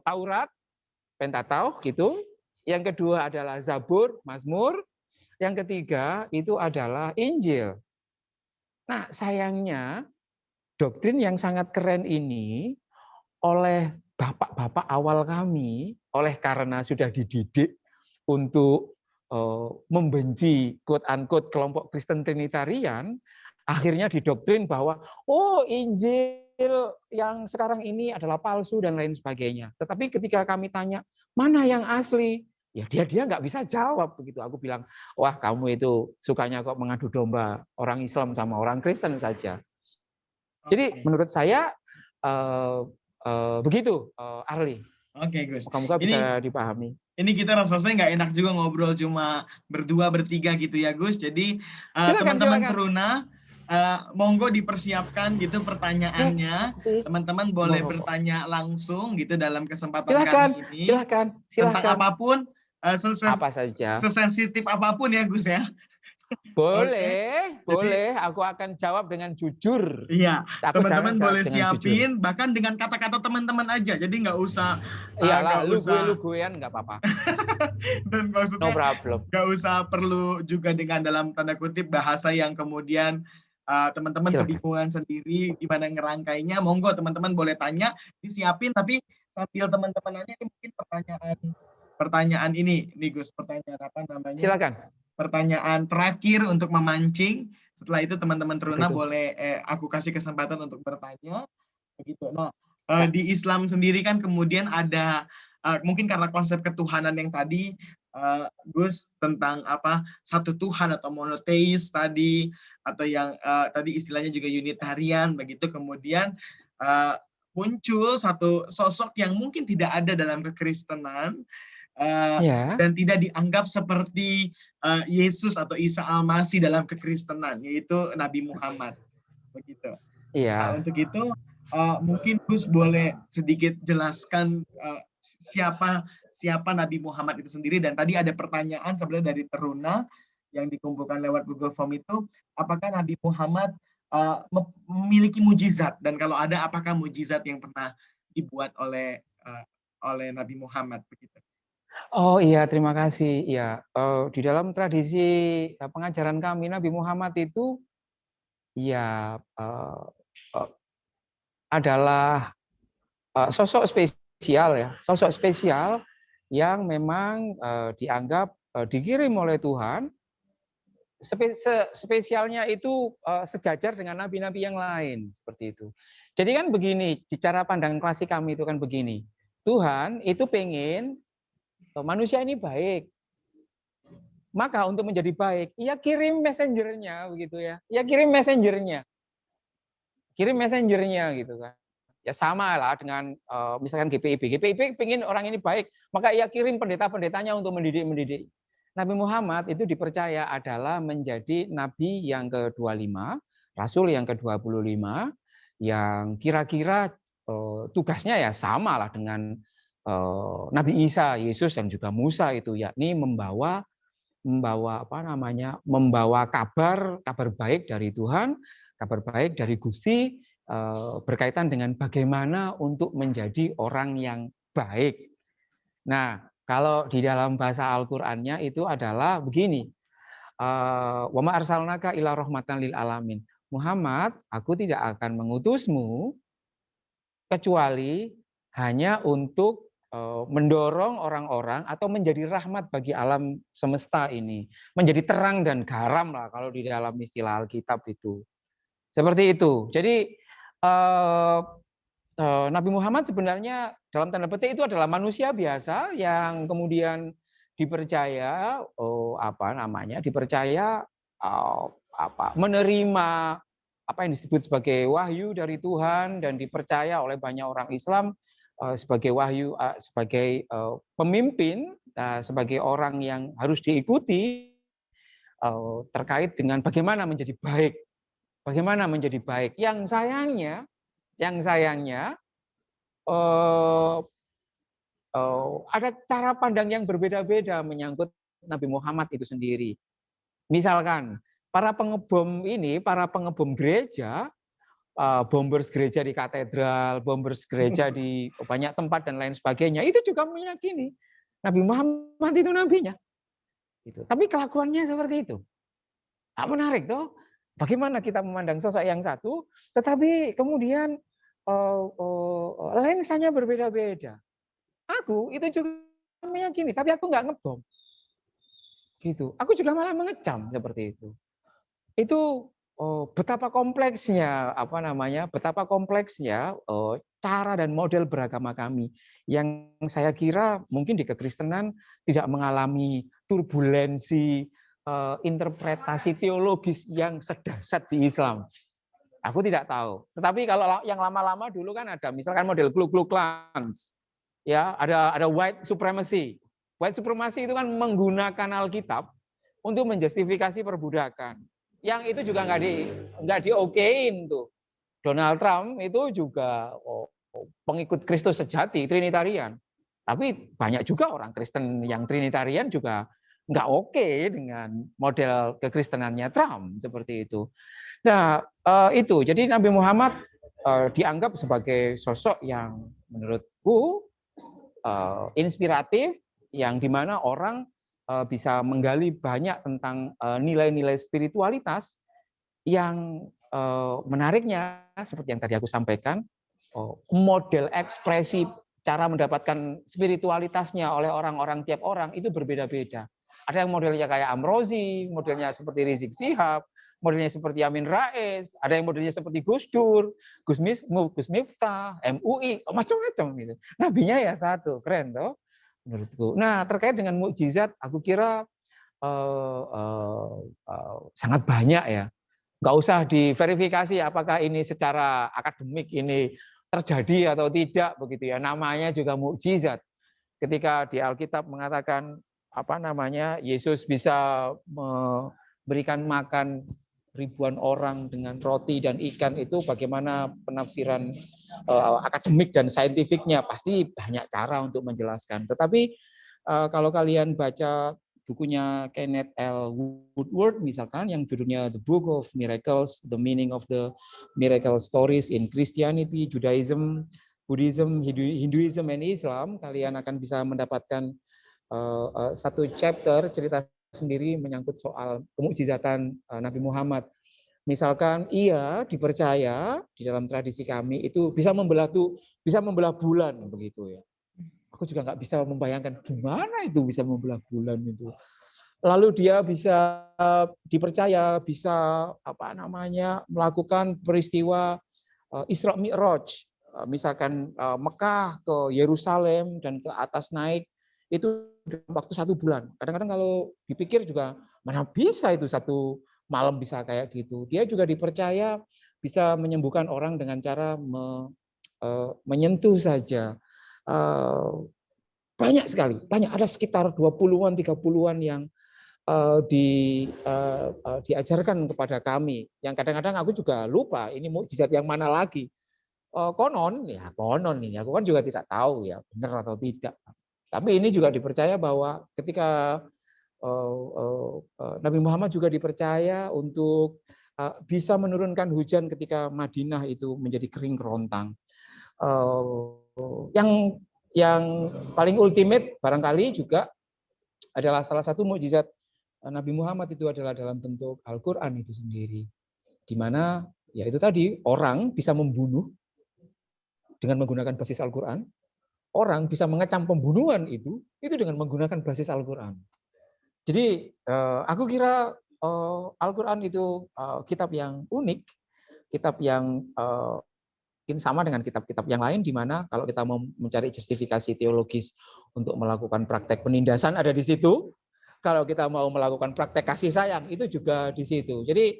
Taurat, Pentateuch gitu. Yang kedua adalah Zabur, Mazmur. Yang ketiga itu adalah Injil. Nah, sayangnya doktrin yang sangat keren ini oleh bapak-bapak awal kami, oleh karena sudah dididik untuk membenci quote-unquote kelompok Kristen Trinitarian, akhirnya didoktrin bahwa Injil yang sekarang ini adalah palsu dan lain sebagainya. Tetapi ketika kami tanya, mana yang asli? Ya dia nggak bisa jawab begitu. Aku bilang, wah kamu itu sukanya kok mengadu domba orang Islam sama orang Kristen saja. Jadi menurut saya begitu, Arli. Oke, Gus. Moga-moga bisa dipahami. Ini kita rasanya nggak enak juga ngobrol cuma berdua, bertiga gitu ya, Gus. Jadi teman-teman teruna, monggo dipersiapkan gitu pertanyaannya. Teman-teman boleh bertanya langsung gitu dalam kesempatan kali ini. Silakan. Tentang apapun, apa saja. Sesensitif apapun ya, Gus ya. Boleh. Aku akan jawab dengan jujur. Iya, teman-teman boleh siapin, jujur. Bahkan dengan kata-kata teman-teman aja, jadi nggak usah. Iyalah, lu-gue-an nggak apa-apa. Dan maksudnya no problem. Nggak usah perlu juga dengan dalam tanda kutip bahasa yang kemudian teman-teman kebingungan sendiri gimana ngerangkainya. Monggo teman-teman boleh tanya, disiapin, tapi sambil teman-teman nanya ini mungkin pertanyaan ini, nih Gus, pertanyaan apa namanya? Silakan. Pertanyaan terakhir untuk memancing. Setelah itu teman-teman teruna boleh aku kasih kesempatan untuk bertanya. Begitu. Nah, di Islam sendiri kan kemudian ada mungkin karena konsep ketuhanan yang tadi Gus, tentang apa satu Tuhan atau monoteis tadi, atau yang tadi istilahnya juga Unitarian begitu. Kemudian muncul satu sosok yang mungkin tidak ada dalam kekristenan, Ya, dan tidak dianggap seperti Yesus atau Isa Al-Masih dalam kekristenan, yaitu Nabi Muhammad begitu. Nah, iya. untuk itu mungkin Gus boleh sedikit jelaskan siapa Nabi Muhammad itu sendiri. Dan tadi ada pertanyaan sebenarnya dari Teruna yang dikumpulkan lewat Google Form itu, apakah Nabi Muhammad memiliki mujizat, dan kalau ada, apakah mujizat yang pernah dibuat oleh Nabi Muhammad begitu. Oh iya, terima kasih. Ya, di dalam tradisi pengajaran kami, Nabi Muhammad itu ya adalah sosok spesial ya, sosok spesial yang memang dianggap dikirim oleh Tuhan. Spesialnya itu sejajar dengan nabi-nabi yang lain, seperti itu. Jadi kan begini, di cara pandang klasik kami itu kan begini, Tuhan itu pengen manusia ini baik, maka untuk menjadi baik, ia kirim messengernya begitu ya, ia kirim messengernya gitu kan. Ya sama lah dengan misalkan GPIB pengen orang ini baik, maka ia kirim pendeta-pendetanya untuk mendidik. Nabi Muhammad itu dipercaya adalah menjadi nabi yang ke-25, rasul yang ke-25, yang kira-kira tugasnya ya sama lah dengan Nabi Isa, Yesus dan juga Musa itu, yakni membawa kabar baik dari Tuhan, kabar baik dari Gusti, berkaitan dengan bagaimana untuk menjadi orang yang baik. Nah, kalau di dalam bahasa Al-Qur'annya itu adalah begini, wa ma arsalnaka illa rahmatan lil alamin. Muhammad, aku tidak akan mengutusmu kecuali hanya untuk mendorong orang-orang atau menjadi rahmat bagi alam semesta ini, menjadi terang dan garam lah kalau di dalam istilah Alkitab itu. Seperti itu. Jadi Nabi Muhammad sebenarnya dalam tanda petik itu adalah manusia biasa yang kemudian dipercaya menerima apa yang disebut sebagai wahyu dari Tuhan, dan dipercaya oleh banyak orang Islam sebagai wahyu, sebagai pemimpin, sebagai orang yang harus diikuti terkait dengan bagaimana menjadi baik. Bagaimana menjadi baik. Yang sayangnya ada cara pandang yang berbeda-beda menyangkut Nabi Muhammad itu sendiri. Misalkan para pengebom gereja, bombers gereja di katedral, bombers gereja di banyak tempat dan lain sebagainya, itu juga meyakini Nabi Muhammad itu nabinya. Gitu. Tapi kelakuannya seperti itu. Menarik toh? Bagaimana kita memandang sosok yang satu, tetapi kemudian lensanya berbeda-beda. Aku itu juga meyakini, tapi aku nggak ngebom. Gitu. Aku juga malah mengecam seperti itu. Itu betapa kompleksnya cara dan model beragama kami yang saya kira mungkin di kekristenan tidak mengalami turbulensi interpretasi teologis yang sedahsyat di Islam. Aku tidak tahu. Tetapi kalau yang lama-lama dulu kan ada, misalkan model Ku Klux Klan, ya ada white supremacy. White supremacy itu kan menggunakan Alkitab untuk menjustifikasi perbudakan. Yang itu juga nggak diokein tuh. Donald Trump itu juga pengikut Kristus sejati, Trinitarian. Tapi banyak juga orang Kristen yang Trinitarian juga nggak oke dengan model kekristenannya Trump seperti itu. Nah, itu. Jadi Nabi Muhammad dianggap sebagai sosok yang menurutku inspiratif, yang dimana orang bisa menggali banyak tentang nilai-nilai spiritualitas yang menariknya, seperti yang tadi aku sampaikan, model ekspresi cara mendapatkan spiritualitasnya oleh orang-orang, tiap orang itu berbeda-beda. Ada yang modelnya kayak Amrozi, modelnya seperti Rizik Syihab, modelnya seperti Amin Rais, ada yang modelnya seperti Gus Dur, Gus Miftah, MUI, macam-macam gitu. Nabinya ya satu, keren toh. menurutku. Nah, terkait dengan mukjizat, aku kira sangat banyak ya. Nggak usah diverifikasi apakah ini secara akademik ini terjadi atau tidak begitu ya. Namanya juga mukjizat. Ketika di Alkitab mengatakan apa namanya Yesus bisa memberikan makan ribuan orang dengan roti dan ikan, itu bagaimana penafsiran akademik dan saintifiknya, pasti banyak cara untuk menjelaskan. Tetapi kalau kalian baca bukunya Kenneth L. Woodward misalkan yang judulnya The Book of Miracles, The Meaning of the Miracle Stories in Christianity, Judaism, Buddhism, Hinduism, and Islam, kalian akan bisa mendapatkan satu chapter cerita sendiri menyangkut soal kemukjizatan Nabi Muhammad. Misalkan ia dipercaya di dalam tradisi kami itu bisa membelah bulan begitu ya. Aku juga nggak bisa membayangkan gimana itu bisa membelah bulan itu. Lalu dia bisa dipercaya bisa apa namanya melakukan peristiwa Isra Mi'raj, misalkan Mekah ke Yerusalem dan ke atas naik itu dalam waktu 1 bulan. Kadang-kadang kalau dipikir juga mana bisa itu 1 malam bisa kayak gitu. Dia juga dipercaya bisa menyembuhkan orang dengan cara menyentuh saja. Banyak sekali, banyak, ada sekitar 20-an, 30-an yang diajarkan kepada kami. Yang kadang-kadang aku juga lupa ini mukjizat yang mana lagi. Konon ini aku kan juga tidak tahu ya benar atau tidak. Tapi ini juga dipercaya bahwa ketika Nabi Muhammad juga dipercaya untuk bisa menurunkan hujan ketika Madinah itu menjadi kering kerontang. Yang paling ultimate barangkali juga adalah salah satu mukjizat Nabi Muhammad itu adalah dalam bentuk Al-Quran itu sendiri. Di mana ya itu tadi orang bisa membunuh dengan menggunakan basis Al-Quran. Orang bisa mengecam pembunuhan itu dengan menggunakan basis Al-Quran. Jadi aku kira Al-Quran itu kitab yang unik, kitab yang mungkin sama dengan kitab-kitab yang lain, di mana kalau kita mau mencari justifikasi teologis untuk melakukan praktek penindasan ada di situ. Kalau kita mau melakukan praktek kasih sayang itu juga di situ. Jadi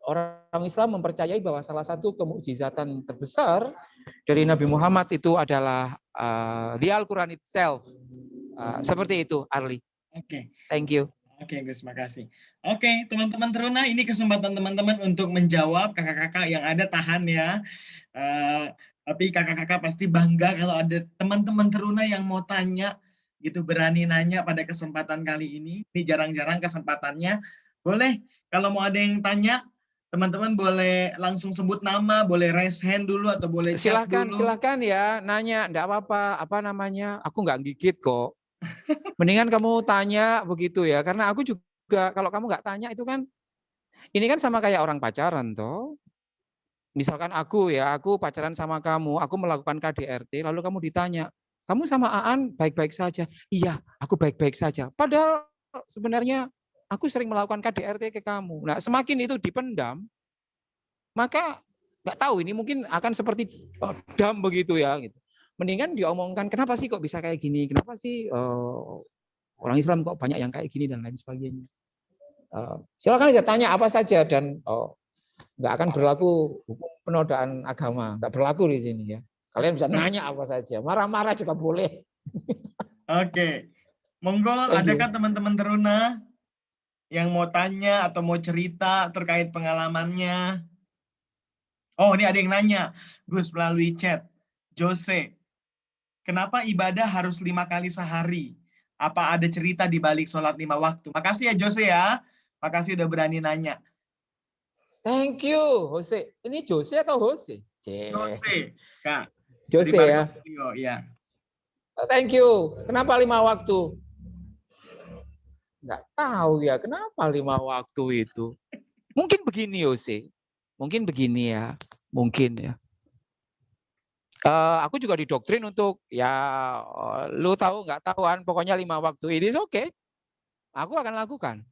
orang Islam mempercayai bahwa salah satu kemukjizatan terbesar dari Nabi Muhammad itu adalah the Al-Quran itself. Seperti itu, Arli. Oke. Thank you. Oke, Gus, makasih. Oke, teman-teman teruna, ini kesempatan teman-teman untuk menjawab. Kakak-kakak yang ada tahan ya. Tapi kakak-kakak pasti bangga kalau ada teman-teman teruna yang mau tanya, gitu, berani nanya pada kesempatan kali ini. Ini jarang-jarang kesempatannya. Boleh, kalau mau ada yang tanya, teman-teman boleh langsung sebut nama, boleh raise hand dulu atau boleh chat dulu. Silahkan ya, nanya, enggak apa-apa. Apa namanya? Aku nggak gigit kok. Mendingan kamu tanya begitu ya, karena aku juga kalau kamu nggak tanya itu kan, ini kan sama kayak orang pacaran toh. Misalkan aku pacaran sama kamu, aku melakukan KDRT, lalu kamu ditanya, kamu sama Aan baik-baik saja? Iya, aku baik-baik saja. Padahal sebenarnya aku sering melakukan KDRT ke kamu. Nah, semakin itu dipendam, maka nggak tahu ini mungkin akan seperti dam begitu ya. Gitu. Mendingan diomongkan, kenapa sih kok bisa kayak gini? Kenapa sih orang Islam kok banyak yang kayak gini dan lain sebagainya. Silakan saya tanya apa saja dan nggak akan berlaku hukum penodaan agama, nggak berlaku di sini ya. Kalian bisa nanya apa saja, marah-marah juga boleh. Oke, monggo, adakah teman-teman teruna yang mau tanya atau mau cerita terkait pengalamannya? Oh, ini ada yang nanya, Gus, melalui chat. Jose, kenapa ibadah harus 5 kali sehari? Apa ada cerita di balik sholat 5 waktu? Makasih ya Jose ya. Makasih udah berani nanya. Thank you, Jose. Ini Jose atau Jose? Jose, Kak. Jose ya. Ya. Thank you. Kenapa 5 waktu? Nggak tahu ya, kenapa 5 waktu itu? Mungkin begini, Jose. Mungkin begini ya. Mungkin ya. Aku juga didoktrin untuk ya lu tahu nggak tahuan pokoknya 5 waktu it is okay. Aku akan lakukan.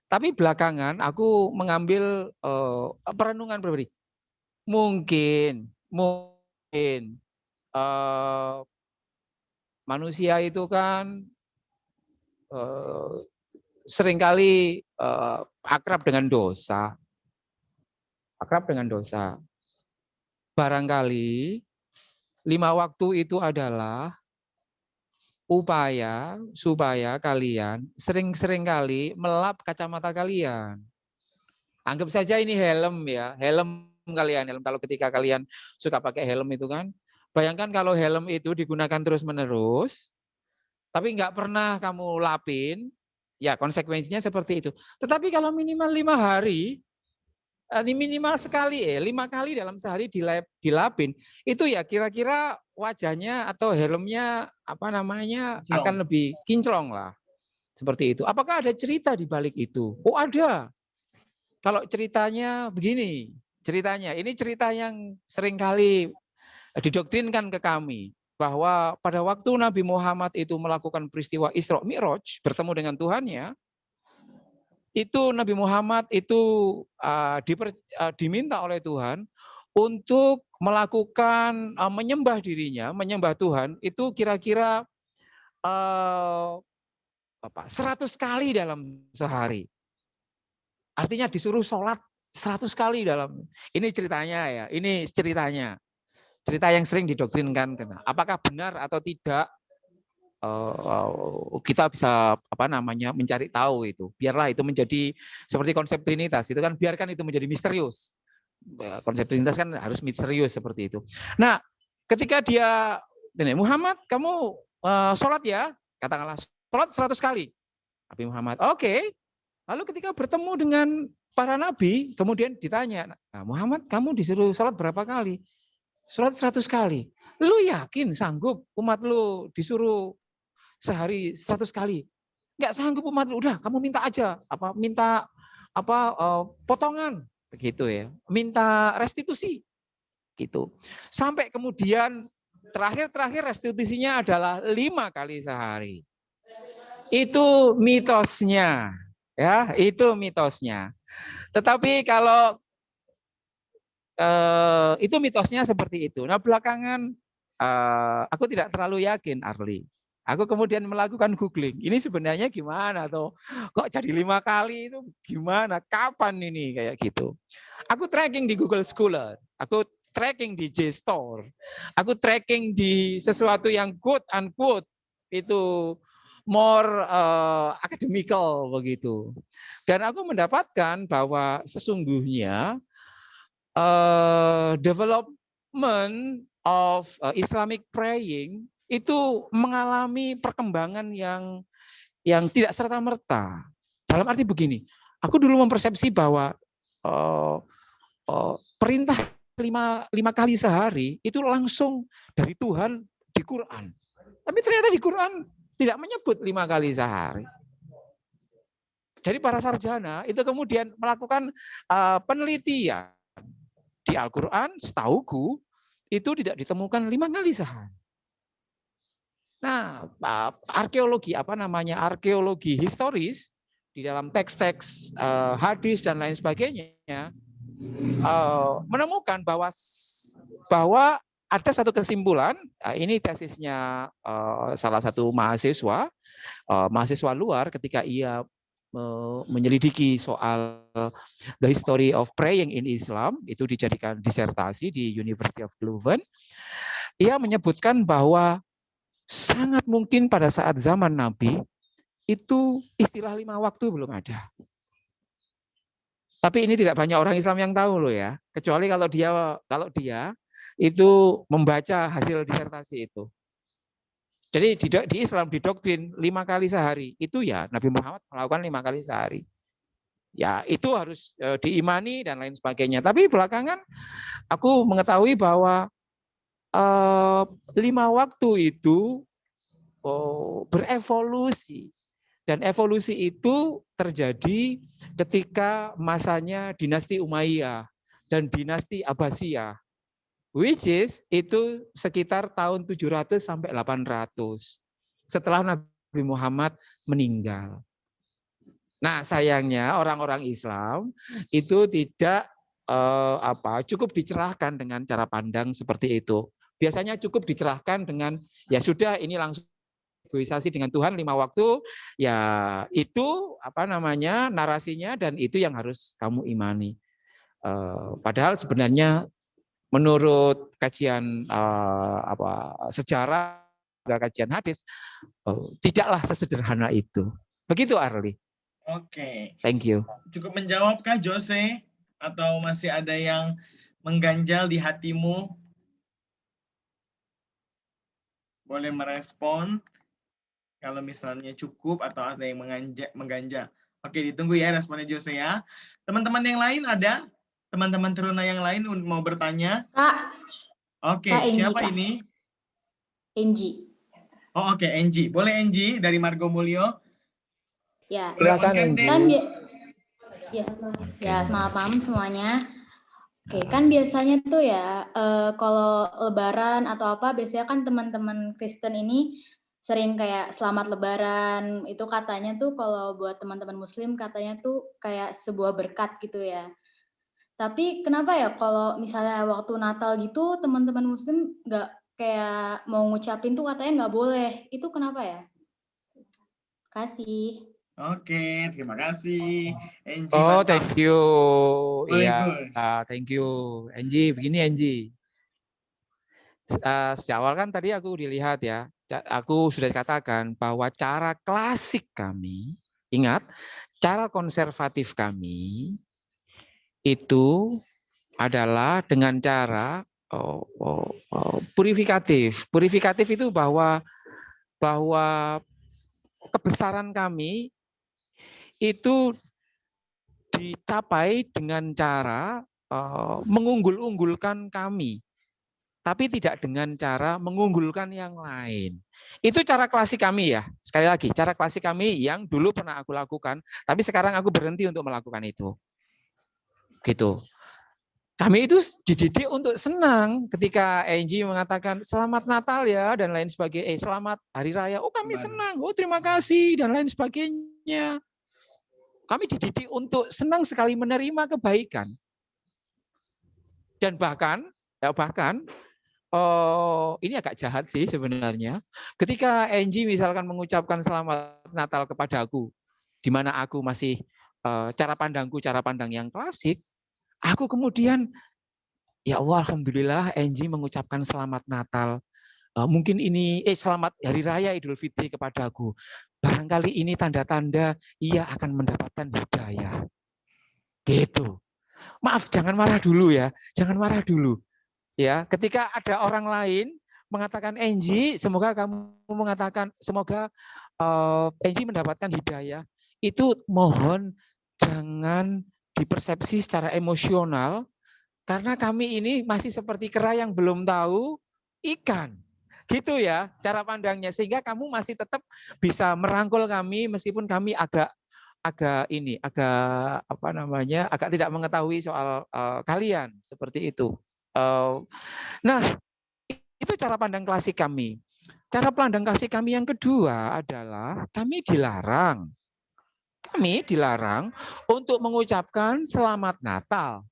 Tapi belakangan aku mengambil perenungan pribadi. Mungkin manusia itu kan seringkali akrab dengan dosa. Akrab dengan dosa. Barangkali 5 waktu itu adalah upaya supaya kalian sering-sering kali melap kacamata kalian. Anggap saja ini helm ya, helm kalian. Helm, kalau ketika kalian suka pakai helm itu kan, bayangkan kalau helm itu digunakan terus-menerus, tapi nggak pernah kamu lapin, ya konsekuensinya seperti itu. Tetapi kalau minimal 5 hari, minimal sekali 5 kali dalam sehari dilapin, itu ya kira-kira wajahnya atau helmnya akan lebih kinclong lah. Seperti itu. Apakah ada cerita di balik itu? Oh ada. Kalau ceritanya begini, ini cerita yang seringkali didoktrinkan ke kami. Bahwa pada waktu Nabi Muhammad itu melakukan peristiwa Isra Mi'raj, bertemu dengan Tuhannya, itu Nabi Muhammad itu diminta oleh Tuhan untuk melakukan menyembah dirinya, menyembah Tuhan, itu kira-kira 100 kali dalam sehari. Artinya disuruh sholat 100 kali dalam. Ini ceritanya ya, ini ceritanya. Cerita yang sering didoktrinkan. Apakah benar atau tidak? Kita bisa mencari tahu itu. Biarlah itu menjadi seperti konsep Trinitas. Itu kan biarkan itu menjadi misterius. Konsep Trinitas kan harus misterius seperti itu. Nah, ketika dia Muhammad, kamu sholat ya, katakanlah sholat 100 kali. Nabi Muhammad, oke. Lalu ketika bertemu dengan para nabi, kemudian ditanya, nah, Muhammad, kamu disuruh sholat berapa kali? Sholat 100 kali. Lu yakin sanggup umat lu disuruh sehari 100 kali? Enggak sanggup umat lu, udah kamu minta aja, potongan begitu ya. Minta restitusi gitu. Sampai kemudian terakhir restitusinya adalah 5 kali sehari. Itu mitosnya. Ya, itu mitosnya. Tetapi kalau itu mitosnya seperti itu. Nah, belakangan aku tidak terlalu yakin, Arli. Aku kemudian melakukan googling. Ini sebenarnya gimana tuh? Kok jadi 5 kali itu gimana? Kapan ini kayak gitu? Aku tracking di Google Scholar. Aku tracking di JSTOR. Aku tracking di sesuatu yang quote unquote itu more academical begitu. Dan aku mendapatkan bahwa sesungguhnya development of Islamic praying itu mengalami perkembangan yang tidak serta-merta. Dalam arti begini, aku dulu mempersepsi bahwa perintah 5 kali sehari itu langsung dari Tuhan di Quran. Tapi ternyata di Quran tidak menyebut 5 kali sehari. Jadi para sarjana itu kemudian melakukan penelitian di Al-Quran, setauku itu tidak ditemukan 5 kali sehari. Nah, arkeologi arkeologi historis di dalam teks-teks hadis dan lain sebagainya menemukan bahwa ada satu kesimpulan, ini tesisnya salah satu mahasiswa luar ketika ia menyelidiki soal the history of praying in Islam, itu dijadikan disertasi di University of Leuven. Ia menyebutkan bahwa sangat mungkin pada saat zaman Nabi itu istilah 5 waktu belum ada. Tapi ini tidak banyak orang Islam yang tahu loh ya, kecuali kalau dia itu membaca hasil disertasi itu. Jadi di Islam didoktrin 5 kali sehari. Itu ya Nabi Muhammad melakukan 5 kali sehari. Ya itu harus diimani dan lain sebagainya. Tapi belakangan aku mengetahui bahwa 5 waktu itu berevolusi. Dan evolusi itu terjadi ketika masanya dinasti Umayyah dan dinasti Abbasiyah. Which is itu sekitar tahun 700 sampai 800 setelah Nabi Muhammad meninggal. Nah, sayangnya orang-orang Islam itu tidak cukup dicerahkan dengan cara pandang seperti itu. Biasanya cukup dicerahkan dengan ya sudah ini langsung negosiasi dengan Tuhan 5 waktu, ya itu apa namanya narasinya dan itu yang harus kamu imani. Padahal sebenarnya menurut kajian sejarah, kajian hadis, tidaklah sesederhana itu. Begitu Arli. Oke. Thank you. Cukup menjawabkah Jose? Atau masih ada yang mengganjal di hatimu? Boleh merespon kalau misalnya cukup atau ada yang mengganjal. Oke, ditunggu ya responnya Jose ya. Teman-teman yang lain ada? Teman-teman teruna yang lain mau bertanya? Kak. Oke, Kak, Enji, siapa Kak. ini? Enji. Oh, oke, Enji. Boleh Enji dari Margo Mulyo? Ya. Silakan Enji. Kan ya, selamat malam semuanya. Oke, kan biasanya tuh ya, kalau Lebaran atau apa, biasanya kan teman-teman Kristen ini sering kayak selamat Lebaran. Itu katanya tuh kalau buat teman-teman Muslim katanya tuh kayak sebuah berkat gitu ya. Tapi kenapa ya kalau misalnya waktu Natal gitu teman-teman Muslim nggak kayak mau ngucapin tuh katanya nggak boleh. Itu kenapa ya? Kasih. Oke, terima kasih. Enji, Oh, mantap. thank you. Iya, Bagus. thank you. Enji, begini Enji. Sejak awal kan tadi aku dilihat ya, aku sudah katakan bahwa cara klasik kami, ingat, cara konservatif kami itu adalah dengan cara purifikatif. Purifikatif itu bahwa kebesaran kami itu dicapai dengan cara mengunggul-unggulkan kami, tapi tidak dengan cara mengunggulkan yang lain. Itu cara klasik kami ya. Sekali lagi, cara klasik kami yang dulu pernah aku lakukan, tapi sekarang aku berhenti untuk melakukan itu. Gitu. Kami itu dididik untuk senang ketika Angie mengatakan selamat Natal ya dan lain sebagainya, selamat Hari Raya. Oh, kami senang. Oh, terima kasih dan lain sebagainya. Kami dididik untuk senang sekali menerima kebaikan. Dan bahkan ini agak jahat sih sebenarnya. Ketika Angie misalkan mengucapkan selamat Natal kepada aku, di mana aku masih cara pandang yang klasik, aku kemudian ya Allah, alhamdulillah Angie mengucapkan selamat Natal. Mungkin ini selamat Hari Raya Idul Fitri kepadaku. Barangkali ini tanda-tanda ia akan mendapatkan hidayah. Gitu. Maaf, jangan marah dulu ya. Jangan marah dulu. Ya, ketika ada orang lain mengatakan Angie, semoga kamu mengatakan semoga Angie mendapatkan hidayah. Itu mohon jangan dipersepsi secara emosional karena kami ini masih seperti kera yang belum tahu ikan. Gitu ya cara pandangnya, sehingga kamu masih tetap bisa merangkul kami meskipun kami agak tidak mengetahui soal kalian seperti itu. Nah, itu cara pandang klasik kami. Cara pandang klasik kami yang kedua adalah kami dilarang untuk mengucapkan selamat Natal.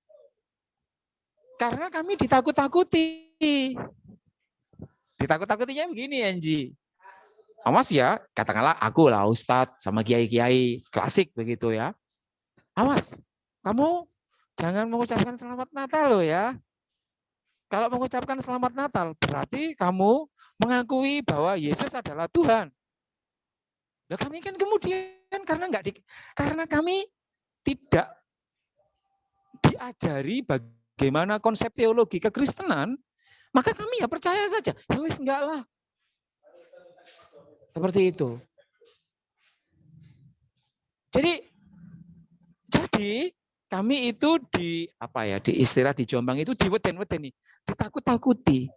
Karena kami ditakut-takuti. Ditakut-takutinya begini, Angie. Awas ya, katakanlah aku lah Ustadz sama kiai-kiai klasik begitu ya. Awas, kamu jangan mengucapkan selamat Natal loh ya. Kalau mengucapkan selamat Natal, berarti kamu mengakui bahwa Yesus adalah Tuhan. Nah, kami kan kemudian karena kami tidak diajari bagaimana konsep teologi kekristenan, maka kami ya percaya saja. Ya wis enggak lah. Seperti itu. Jadi kami itu di istilah di Jombang itu diweden-wedeni, ditakut-takuti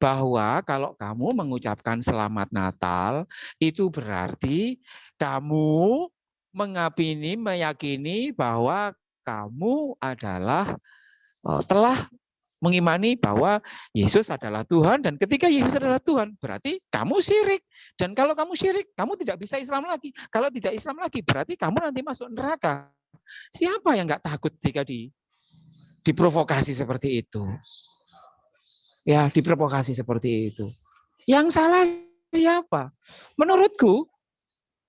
bahwa kalau kamu mengucapkan selamat Natal itu berarti kamu meyakini bahwa kamu adalah telah mengimani bahwa Yesus adalah Tuhan, dan ketika Yesus adalah Tuhan berarti kamu syirik, dan kalau kamu syirik kamu tidak bisa Islam lagi. Kalau tidak Islam lagi berarti kamu nanti masuk neraka. Siapa yang nggak takut jika diprovokasi seperti itu? Ya, diprovokasi seperti itu. Yang salah siapa? Menurutku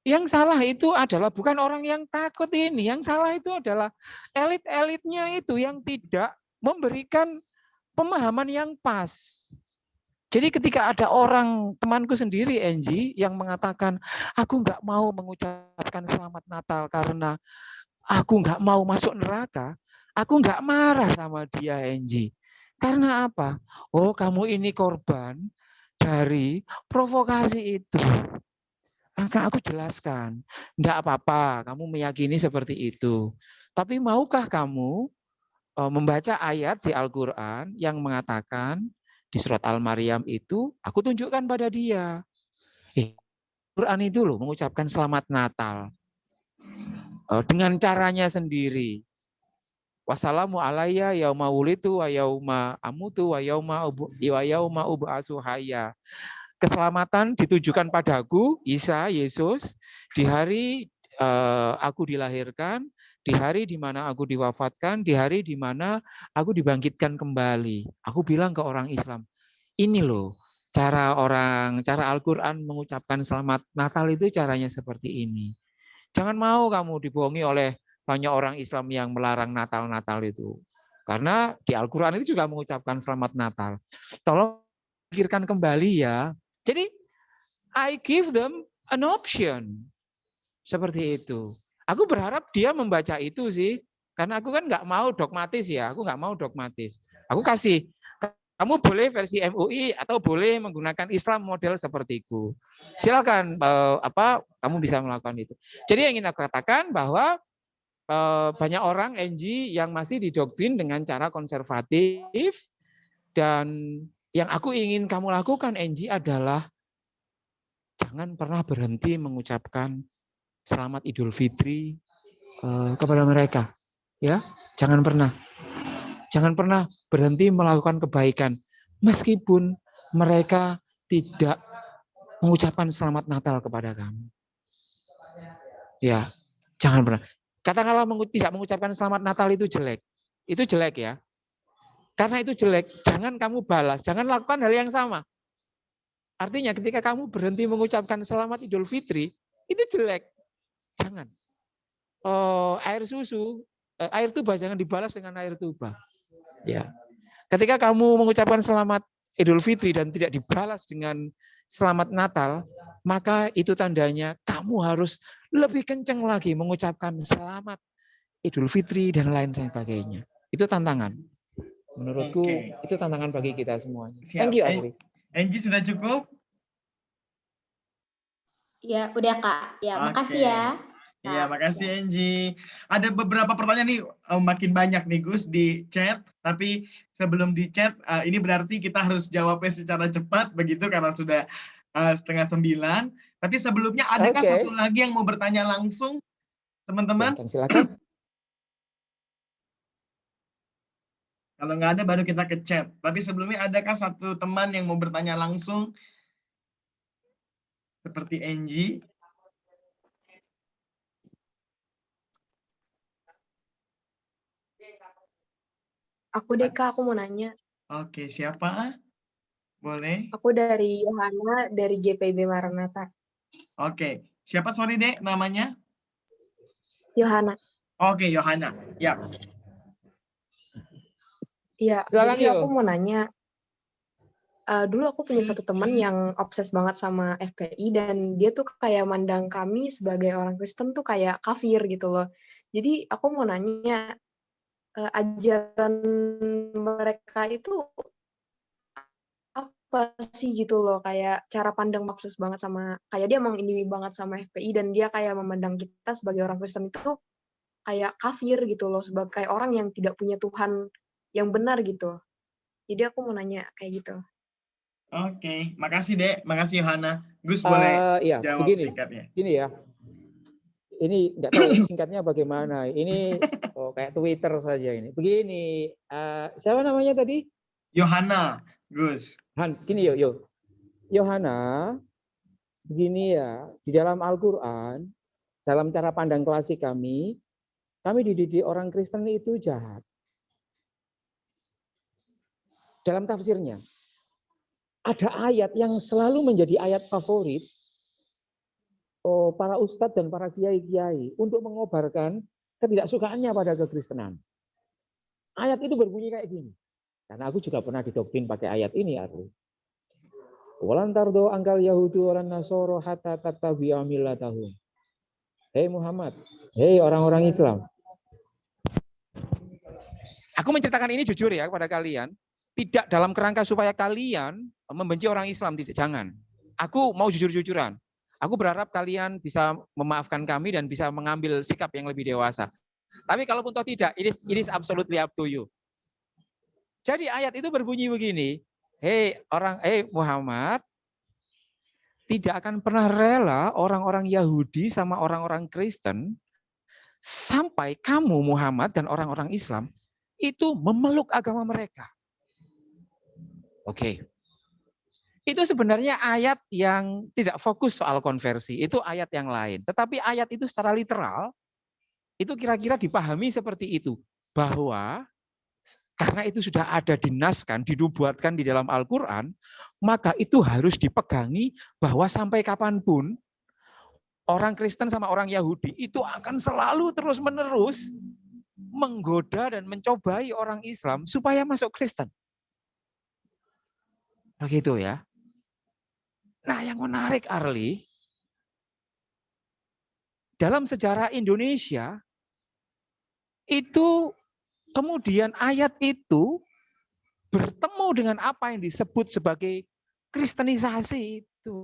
yang salah itu adalah bukan orang yang takut ini, yang salah itu adalah elit-elitnya itu yang tidak memberikan pemahaman yang pas. Jadi ketika ada orang, temanku sendiri, Angie, yang mengatakan, aku nggak mau mengucapkan selamat Natal karena aku nggak mau masuk neraka, aku nggak marah sama dia, Angie. Karena apa? Oh, kamu ini korban dari provokasi itu. Akan aku jelaskan, enggak apa-apa, kamu meyakini seperti itu. Tapi maukah kamu membaca ayat di Al-Quran yang mengatakan di surat Al-Maryam itu, aku tunjukkan pada dia. Al-Quran itu loh mengucapkan selamat Natal. Dengan caranya sendiri. Wassalamu alayya yauma wulitu wa yauma amutu wa yauma ub'atsu hayya. Keselamatan ditujukan padaku, Isa, Yesus, di hari aku dilahirkan, di hari di mana aku diwafatkan, di hari di mana aku dibangkitkan kembali. Aku bilang ke orang Islam, ini loh cara Al-Quran mengucapkan selamat Natal itu caranya seperti ini. Jangan mau kamu dibohongi oleh banyak orang Islam yang melarang Natal itu. Karena di Al-Quran itu juga mengucapkan selamat Natal. Tolong pikirkan kembali ya. Jadi I give them an option. Seperti itu. Aku berharap dia membaca itu sih. Karena aku kan nggak mau dogmatis ya. Aku nggak mau dogmatis. Aku kasih, kamu boleh versi MUI atau boleh menggunakan Islam model sepertiku. Silakan kamu bisa melakukan itu. Jadi yang ingin aku katakan bahwa banyak orang NG yang masih didoktrin dengan cara konservatif, dan yang aku ingin kamu lakukan NG adalah jangan pernah berhenti mengucapkan selamat Idul Fitri kepada mereka, ya. Jangan pernah berhenti melakukan kebaikan meskipun mereka tidak mengucapkan selamat Natal kepada kamu. Ya, jangan pernah. Katakanlah tidak mengucapkan selamat Natal itu jelek. Itu jelek ya. Karena itu jelek, jangan kamu balas, jangan lakukan hal yang sama. Artinya ketika kamu berhenti mengucapkan selamat Idul Fitri, itu jelek. Jangan. Air tuba jangan dibalas dengan air tuba. Ya. Ketika kamu mengucapkan selamat Idul Fitri dan tidak dibalas dengan selamat Natal, maka itu tandanya kamu harus lebih kencang lagi mengucapkan selamat Idul Fitri dan lain sebagainya. Itu tantangan. Menurutku itu tantangan bagi kita semuanya. Thank you, Adri. Angie sudah cukup? Ya, udah Kak. Ya, makasih ya. Iya, makasih Angie. Ada beberapa pertanyaan nih, makin banyak nih Gus di chat. Tapi sebelum di chat, ini berarti kita harus jawabnya secara cepat begitu karena sudah 8:30. Tapi sebelumnya adakah satu lagi yang mau bertanya langsung, teman-teman? Silakan. Kalau nggak ada baru kita ke chat. Tapi sebelumnya adakah satu teman yang mau bertanya langsung? Seperti Angie. Aku deh Kak, aku mau nanya. Oke, siapa? Boleh? Aku dari Yohana, dari JPB Maranatha. Oke, siapa sorry Dek namanya? Yohana. Oke, Yohana. Ya. Iya, silakan, jadi aku mau nanya. Dulu aku punya satu teman yang obses banget sama FPI dan dia tuh kayak mandang kami sebagai orang Kristen tuh kayak kafir gitu loh. Jadi aku mau nanya, ajaran mereka itu apa sih gitu loh, kayak cara pandang maksus banget sama, kayak dia emang ini banget sama FPI dan dia kayak memandang kita sebagai orang Kristen itu kayak kafir gitu loh, sebagai orang yang tidak punya Tuhan yang benar gitu. Jadi aku mau nanya kayak gitu. Oke, makasih Dek, makasih Yohana. Gus boleh jawab singkatnya. Begini ya. Ini nggak tahu singkatnya bagaimana. Ini kayak Twitter saja ini. Begini, siapa namanya tadi? Yohana, Gus. Gini yo. Yohana, begini ya, di dalam Al-Quran, dalam cara pandang klasik kami dididik orang Kristen itu jahat. Dalam tafsirnya. ada ayat yang selalu menjadi ayat favorit para ustadz dan para kiai-kiai untuk mengobarkan ketidaksukaannya pada kekristenan. Ayat itu berbunyi kayak gini. Karena aku juga pernah didoktrin pakai ayat ini, Arli. Walan tardo angkal Yahudu orang Nasoro hatta tattabi'a millatahum. Hei Muhammad, hei orang-orang Islam. Aku menceritakan ini jujur ya kepada kalian, tidak dalam kerangka supaya kalian membenci orang Islam, tidak, jangan. Aku mau jujur-jujuran. Aku berharap kalian bisa memaafkan kami dan bisa mengambil sikap yang lebih dewasa. Tapi kalaupun toh tidak, it is absolutely up to you. Jadi ayat itu berbunyi begini, hei Muhammad, tidak akan pernah rela orang-orang Yahudi sama orang-orang Kristen sampai kamu Muhammad dan orang-orang Islam itu memeluk agama mereka. Oke. Itu sebenarnya ayat yang tidak fokus soal konversi, itu ayat yang lain. Tetapi ayat itu secara literal, itu kira-kira dipahami seperti itu. Bahwa karena itu sudah ada dinaskan, dinubuatkan di dalam Al-Quran, maka itu harus dipegangi bahwa sampai kapanpun, orang Kristen sama orang Yahudi itu akan selalu terus-menerus menggoda dan mencobai orang Islam supaya masuk Kristen. Begitu ya. Nah, yang menarik Arli, dalam sejarah Indonesia, itu kemudian ayat itu bertemu dengan apa yang disebut sebagai kristenisasi itu.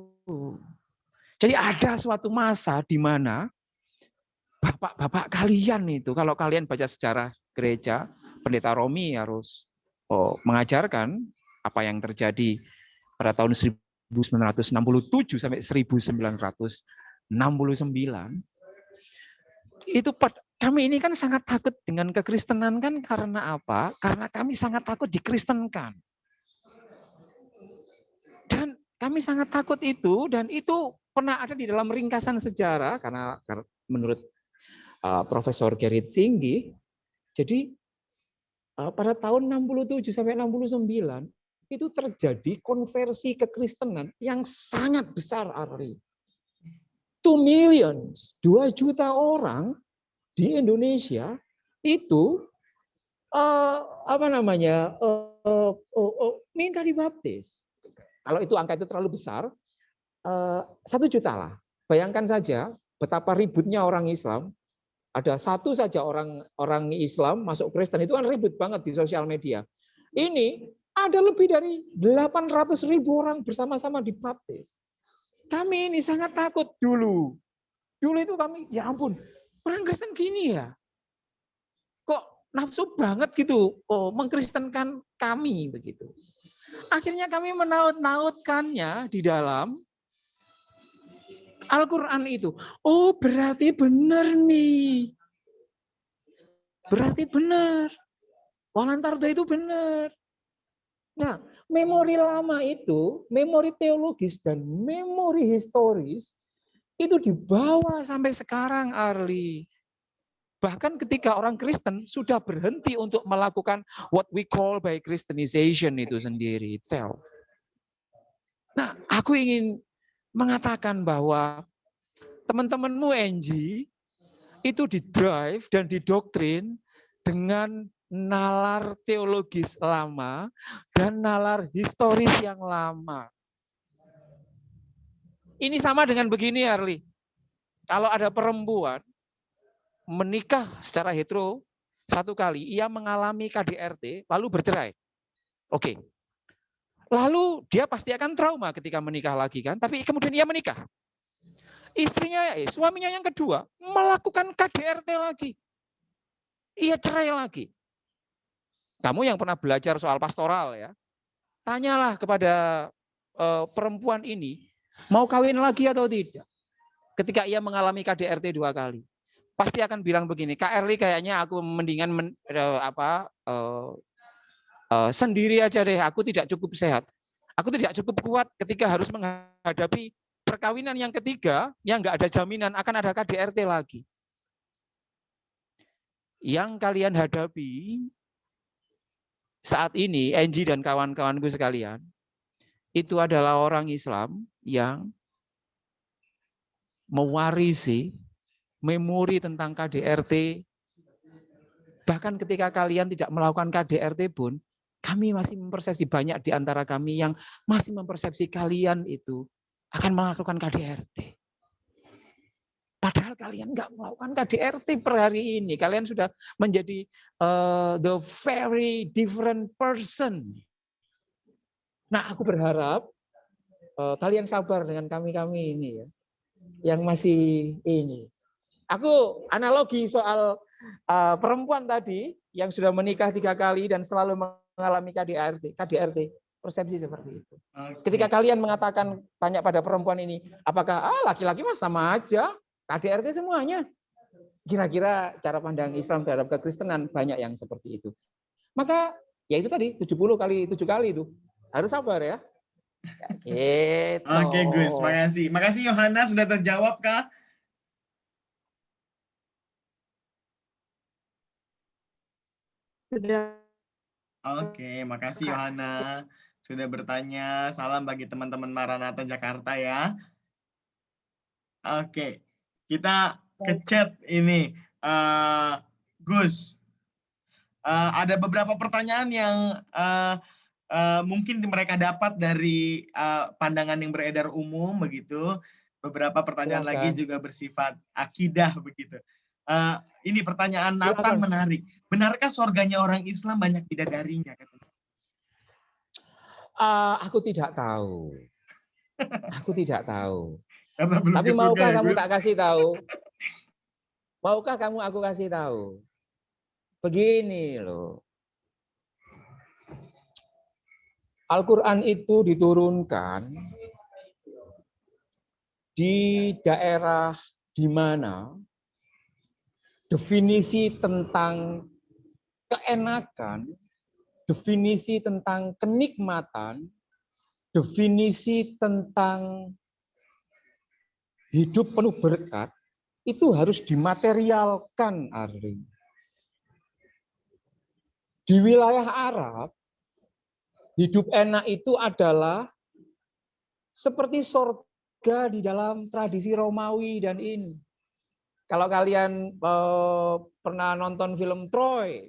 Jadi ada suatu masa di mana bapak-bapak kalian itu, kalau kalian baca sejarah gereja, Pendeta Romi harus mengajarkan apa yang terjadi pada tahun 1967 sampai 1969. Itu kami ini kan sangat takut dengan kekristenan kan karena apa? Karena kami sangat takut dikristenkan. Dan kami sangat takut itu, dan itu pernah ada di dalam ringkasan sejarah, karena menurut Profesor Gerrit Singgi, jadi pada tahun 67 sampai 69, itu terjadi konversi kekristenan yang sangat besar, Arli. 2 millions, 2 juta orang di Indonesia itu minta dibaptis. Kalau itu angka itu terlalu besar, 1 juta lah. Bayangkan saja betapa ributnya orang Islam. Ada satu saja orang Islam masuk Kristen, itu kan ribut banget di sosial media. Ini ada lebih dari 800.000 orang bersama-sama dibaptis. Kami ini sangat takut dulu. Dulu itu kami, ya ampun, orang Kristen gini ya. Kok nafsu banget gitu mengkristenkan kami begitu. Akhirnya kami menaut-nautkannya di dalam Al-Quran itu. Oh, berarti benar nih. Berarti benar. Walantardo itu benar. Nah, memori lama itu, memori teologis dan memori historis, itu dibawa sampai sekarang, Arli. Bahkan ketika orang Kristen sudah berhenti untuk melakukan what we call by Christianization itu sendiri itself. Nah, aku ingin mengatakan bahwa teman-temanmu NG itu didrive dan didoktrin dengan nalar teologis lama dan nalar historis yang lama. Ini sama dengan begini, Arli. Kalau ada perempuan menikah secara hetero 1 kali, ia mengalami KDRT, lalu bercerai. Oke. Lalu dia pasti akan trauma ketika menikah lagi kan, tapi kemudian ia menikah. Istrinya, suaminya yang kedua, melakukan KDRT lagi. Ia cerai lagi. Kamu yang pernah belajar soal pastoral ya, tanyalah kepada perempuan ini, mau kawin lagi atau tidak. Ketika ia mengalami KDRT 2 kali. Pasti akan bilang begini, Kak Erli kayaknya aku mendingan sendiri aja deh, aku tidak cukup sehat. Aku tidak cukup kuat ketika harus menghadapi perkawinan yang ketiga, yang nggak ada jaminan akan ada KDRT lagi. Yang kalian hadapi saat ini, Angie dan kawan-kawanku sekalian, itu adalah orang Islam yang mewarisi memori tentang KDRT. Bahkan ketika kalian tidak melakukan KDRT pun, kami masih mempersepsi, banyak di antara kami yang masih mempersepsi kalian itu akan melakukan KDRT. Padahal kalian nggak melakukan KDRT per hari ini. Kalian sudah menjadi the very different person. Nah, aku berharap kalian sabar dengan kami-kami ini ya, yang masih ini. Aku analogi soal perempuan tadi yang sudah menikah 3 kali dan selalu mengalami KDRT, persepsi seperti itu. Ketika kalian mengatakan, tanya pada perempuan ini, apakah laki-laki mah sama aja, KDRT semuanya. Kira-kira cara pandang Islam terhadap kekristenan banyak yang seperti itu. Maka ya itu tadi 70 kali 7 kali itu. Harus sabar ya. Gitu. Oke, Gus, makasih. Makasih Yohana sudah terjawab, Kak. Sudah. Oke, makasih Yohana sudah bertanya. Salam bagi teman-teman Maranatha Jakarta ya. Oke, kita ke chat ini. Gus, ada beberapa pertanyaan yang mungkin mereka dapat dari pandangan yang beredar umum begitu. Beberapa pertanyaan lagi juga bersifat akidah begitu. Ini pertanyaan Nathan menarik. Benarkah surganya orang Islam banyak bidadarinya? Aku tidak tahu. Aku tidak tahu. Tapi maukah kamu tak kasih tahu? Maukah kamu aku kasih tahu? Begini loh. Al-Quran itu diturunkan di daerah di mana definisi tentang keenakan, definisi tentang kenikmatan, definisi tentang hidup penuh berkat, itu harus dimaterialkan, Arli. Di wilayah Arab, hidup enak itu adalah seperti surga di dalam tradisi Romawi dan ini. Kalau kalian pernah nonton film Troy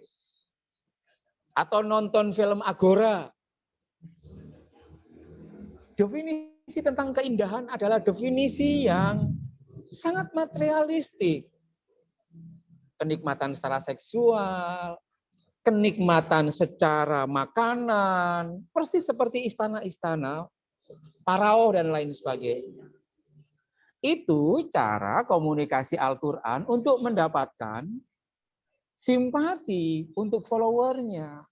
atau nonton film Agora, definisi tentang keindahan adalah definisi yang sangat materialistik. Kenikmatan secara seksual, kenikmatan secara makanan, persis seperti istana-istana, Parao dan lain sebagainya. Itu cara komunikasi Al-Quran untuk mendapatkan simpati untuk followernya.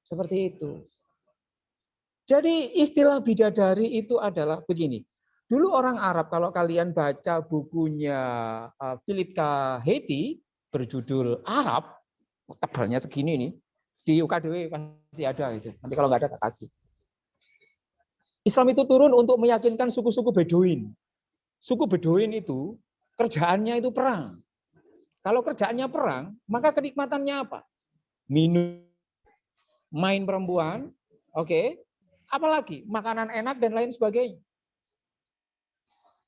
Seperti itu. Jadi istilah bidadari itu adalah begini. Dulu orang Arab, kalau kalian baca bukunya Philip K. Hetty berjudul Arab, tebalnya segini nih, di UKDW pasti ada itu. Nanti kalau nggak ada tak kasih. Islam itu turun untuk meyakinkan suku-suku Beduin. Suku Beduin itu kerjaannya itu perang. Kalau kerjaannya perang, maka kenikmatannya apa? Minum, main perempuan, oke. Apalagi makanan enak dan lain sebagainya.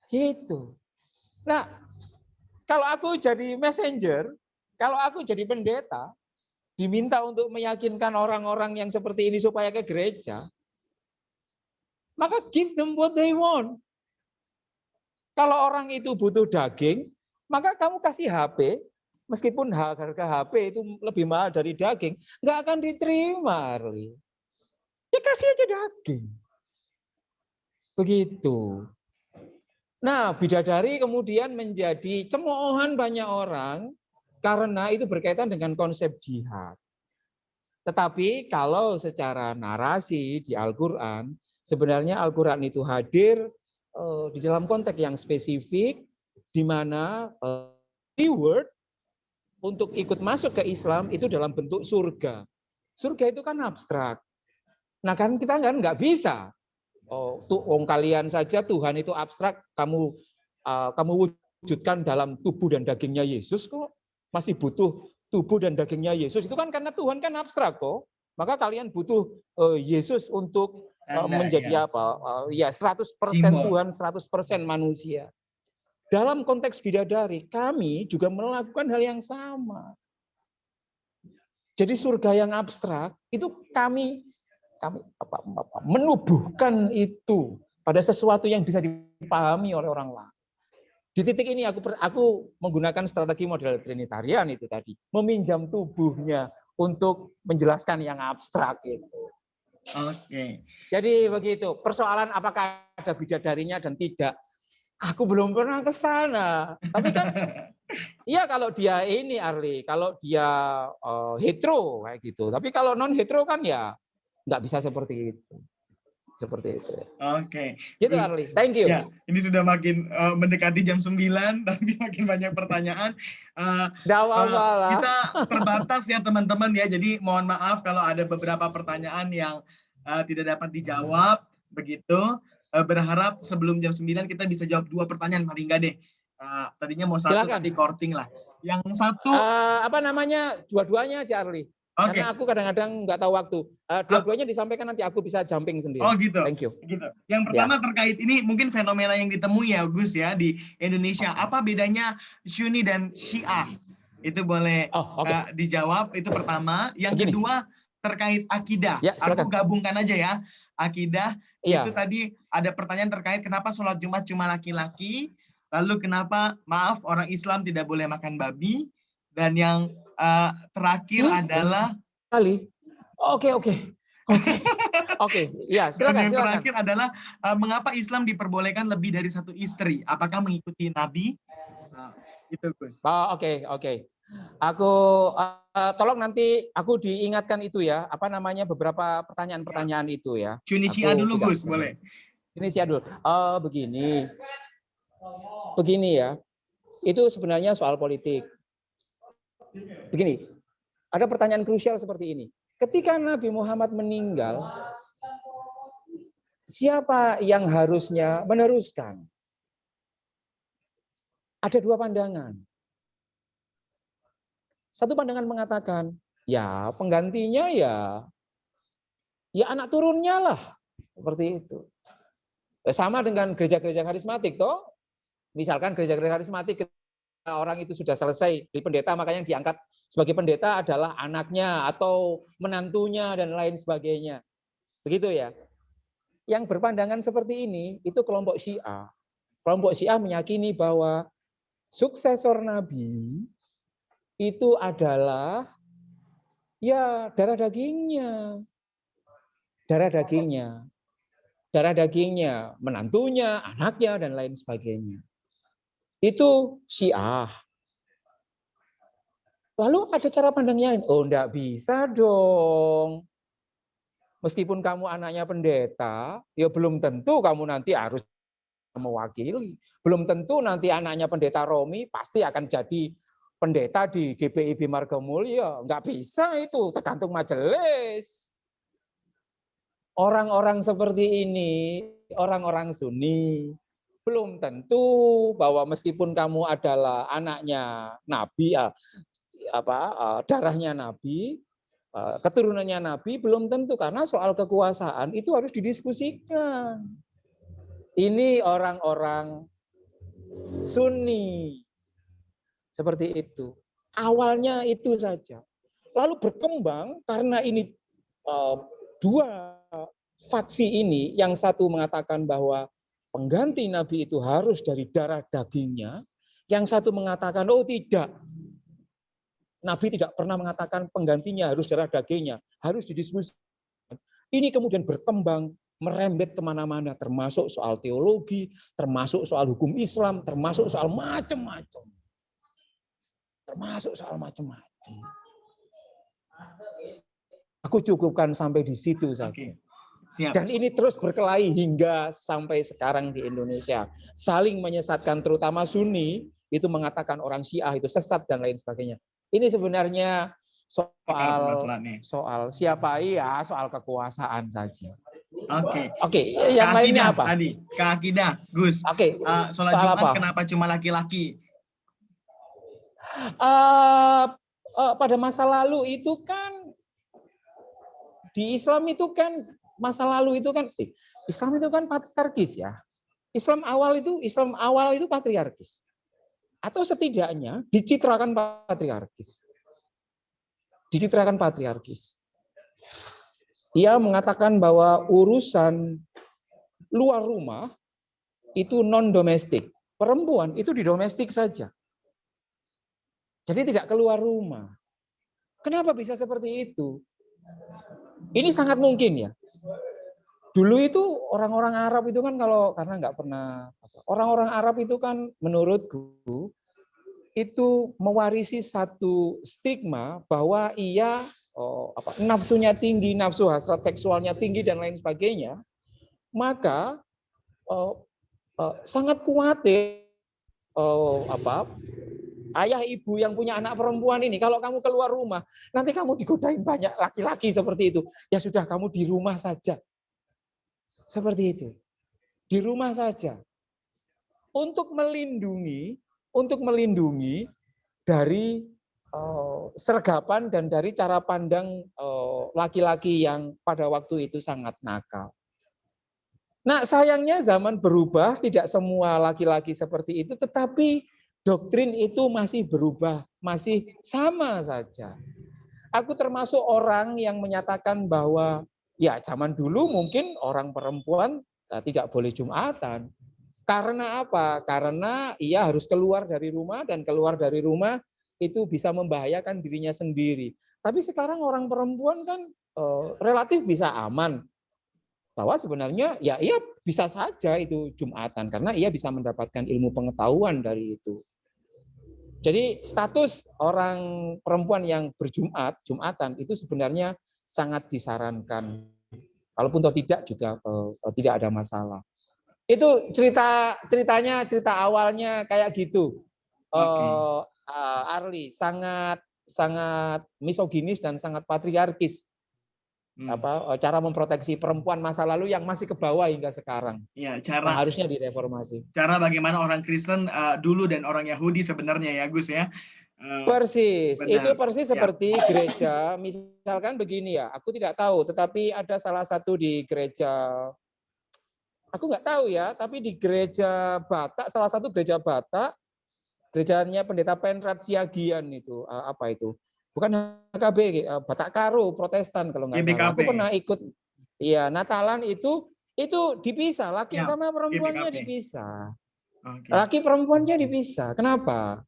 Gitu. Nah, kalau aku jadi messenger, kalau aku jadi pendeta, diminta untuk meyakinkan orang-orang yang seperti ini supaya ke gereja, maka give them what they want. Kalau orang itu butuh daging, maka kamu kasih HP, meskipun harga HP itu lebih mahal dari daging, nggak akan diterima, Arli. Ya kasih aja daging. Begitu. Nah, bidadari kemudian menjadi cemoohan banyak orang karena itu berkaitan dengan konsep jihad. Tetapi kalau secara narasi di Al-Quran, sebenarnya Al-Quran itu hadir di dalam konteks yang spesifik, di mana keyword untuk ikut masuk ke Islam itu dalam bentuk surga. Surga itu kan abstrak. Nah kan kita kan nggak bisa. Kalian saja Tuhan itu abstrak, kamu wujudkan dalam tubuh dan dagingnya Yesus kok. Masih butuh tubuh dan dagingnya Yesus. Itu kan karena Tuhan kan abstrak kok. Maka kalian butuh Yesus untuk menjadi apa? Ya 100% Simbol. Tuhan, 100% manusia. Dalam konteks bidadari, kami juga melakukan hal yang sama. Jadi surga yang abstrak itu kami menubuhkan itu pada sesuatu yang bisa dipahami oleh orang lain. Di titik ini aku menggunakan strategi model Trinitarian itu tadi, meminjam tubuhnya untuk menjelaskan yang abstrak itu. Oke. Jadi begitu. Persoalan apakah ada bidadarinya dan tidak, aku belum pernah ke sana. Tapi kan, iya kalau dia ini Arli, kalau dia hetero kayak gitu. Tapi kalau non hetero kan ya nggak bisa seperti itu. Seperti itu. Oke. Gitu Gus. Arli. Thank you. Ya, ini sudah makin mendekati jam 9, tapi makin banyak pertanyaan. Nggak apa-apa lah. Kita terbatas ya teman-teman ya, jadi mohon maaf kalau ada beberapa pertanyaan yang tidak dapat dijawab. Begitu, berharap sebelum jam 9 kita bisa jawab 2 pertanyaan paling nggak deh. Tadinya mau 1 Silakan. tapi korting lah. Yang 1 apa namanya, dua-duanya aja Arli. Oke. Karena aku kadang-kadang nggak tahu waktu. Dua-duanya disampaikan nanti aku bisa jumping sendiri. Oh gitu. Thank you. Gitu. Yang pertama terkait ini mungkin fenomena yang ditemui ya Gus ya di Indonesia. Apa bedanya Sunni dan Syiah? Itu boleh dijawab. Itu pertama. Yang kedua terkait akidah. Ya, aku gabungkan aja ya. Akidah iya. itu tadi ada pertanyaan terkait kenapa sholat Jumat cuma laki-laki. Lalu kenapa orang Islam tidak boleh makan babi. Dan yang terakhir adalah Oke, ya silakan. Yang terakhir adalah mengapa Islam diperbolehkan lebih dari 1 istri? Apakah mengikuti Nabi? Itu Gus. Oke. Aku tolong nanti aku diingatkan itu ya, apa namanya beberapa pertanyaan-pertanyaan itu ya. Tunisia dulu Gus, boleh. Tunisia dulu. Begini ya. Itu sebenarnya soal politik. Begini, ada pertanyaan krusial seperti ini. Ketika Nabi Muhammad meninggal, siapa yang harusnya meneruskan? Ada 2 pandangan. Satu pandangan mengatakan, ya penggantinya ya anak turunnya lah. Seperti itu. Sama dengan gereja-gereja karismatik, toh. Misalkan gereja-gereja karismatik, orang itu sudah selesai di pendeta, makanya yang diangkat sebagai pendeta adalah anaknya atau menantunya dan lain sebagainya. Begitu ya. Yang berpandangan seperti ini itu kelompok Syiah. Kelompok Syiah meyakini bahwa suksesor Nabi itu adalah ya darah dagingnya. Darah dagingnya, menantunya, anaknya dan lain sebagainya. Itu Syiah. Lalu ada cara pandangnya, enggak bisa dong. Meskipun kamu anaknya pendeta, ya belum tentu kamu nanti harus mewakili. Belum tentu nanti anaknya pendeta Romi pasti akan jadi pendeta di GPIB Margomulyo. Enggak bisa itu, tergantung majelis. Orang-orang seperti ini, orang-orang Sunni, belum tentu bahwa meskipun kamu adalah anaknya Nabi, darahnya Nabi, keturunannya Nabi, belum tentu karena soal kekuasaan itu harus didiskusikan. Ini orang-orang Sunni seperti itu. Awalnya itu saja. Lalu berkembang karena ini 2 faksi ini, yang satu mengatakan bahwa pengganti Nabi itu harus dari darah dagingnya. Yang satu mengatakan, oh tidak. Nabi tidak pernah mengatakan penggantinya harus darah dagingnya. Harus didiskusikan. Ini kemudian berkembang, merembet kemana-mana. Termasuk soal teologi, termasuk soal hukum Islam, termasuk soal macam-macam. Aku cukupkan sampai di situ saja. Oke. Siap. Dan ini terus berkelahi hingga sampai sekarang di Indonesia. Saling menyesatkan, terutama Sunni, itu mengatakan orang Syiah itu sesat dan lain sebagainya. Ini sebenarnya soal siapa soal kekuasaan saja. Oke, yang lainnya apa? Tadi, ke akidah, Gus. Oke, sholat Jumat kenapa cuma laki-laki? Pada masa lalu itu kan di Islam itu kan masa lalu itu kan Islam itu kan patriarkis ya. Islam awal itu patriarkis. Atau setidaknya dicitrakan patriarkis. Dicitrakan patriarkis. Ia mengatakan bahwa urusan luar rumah itu non-domestik. Perempuan itu di domestik saja. Jadi tidak keluar rumah. Kenapa bisa seperti itu? Ini sangat mungkin ya. Dulu itu orang-orang Arab itu kan karena nggak pernah, orang-orang Arab itu kan menurutku itu mewarisi satu stigma bahwa ia nafsunya tinggi, nafsu hasrat seksualnya tinggi dan lain sebagainya. Maka sangat khawatir ayah ibu yang punya anak perempuan ini, kalau kamu keluar rumah, nanti kamu digodain banyak laki-laki seperti itu. Ya sudah, kamu di rumah saja. Seperti itu. Di rumah saja. Untuk melindungi dari sergapan dan dari cara pandang laki-laki yang pada waktu itu sangat nakal. Nah, sayangnya zaman berubah, tidak semua laki-laki seperti itu, tetapi doktrin itu masih berubah, masih sama saja. Aku termasuk orang yang menyatakan bahwa ya zaman dulu mungkin orang perempuan tidak boleh Jumatan. Karena apa? Karena ia harus keluar dari rumah, dan keluar dari rumah itu bisa membahayakan dirinya sendiri. Tapi sekarang orang perempuan kan relatif bisa aman. Bahwa sebenarnya ya ia bisa saja itu Jumatan karena ia bisa mendapatkan ilmu pengetahuan dari itu. Jadi status orang perempuan yang Jumatan itu sebenarnya sangat disarankan. Kalaupun toh tidak juga tidak ada masalah. Itu cerita awalnya kayak gitu. Arli sangat misoginis dan sangat patriarkis. Cara memproteksi perempuan masa lalu yang masih ke bawah hingga sekarang. Ya, harusnya direformasi. Cara bagaimana orang Kristen dulu dan orang Yahudi sebenarnya ya Gus ya. Persis, benar. Itu persis seperti gereja. Misalkan begini ya, aku tidak tahu, tetapi ada salah satu di gereja, aku nggak tahu ya, tapi di gereja Batak, salah satu gereja Batak, gerejanya Pendeta Penrat Siagian itu, apa itu? Bukan HKB, Batak Karo, Protestan kalau nggak salah. Aku pernah ikut, iya, Natalan itu dipisah, laki sama perempuannya dipisah. Laki perempuannya dipisah. Kenapa?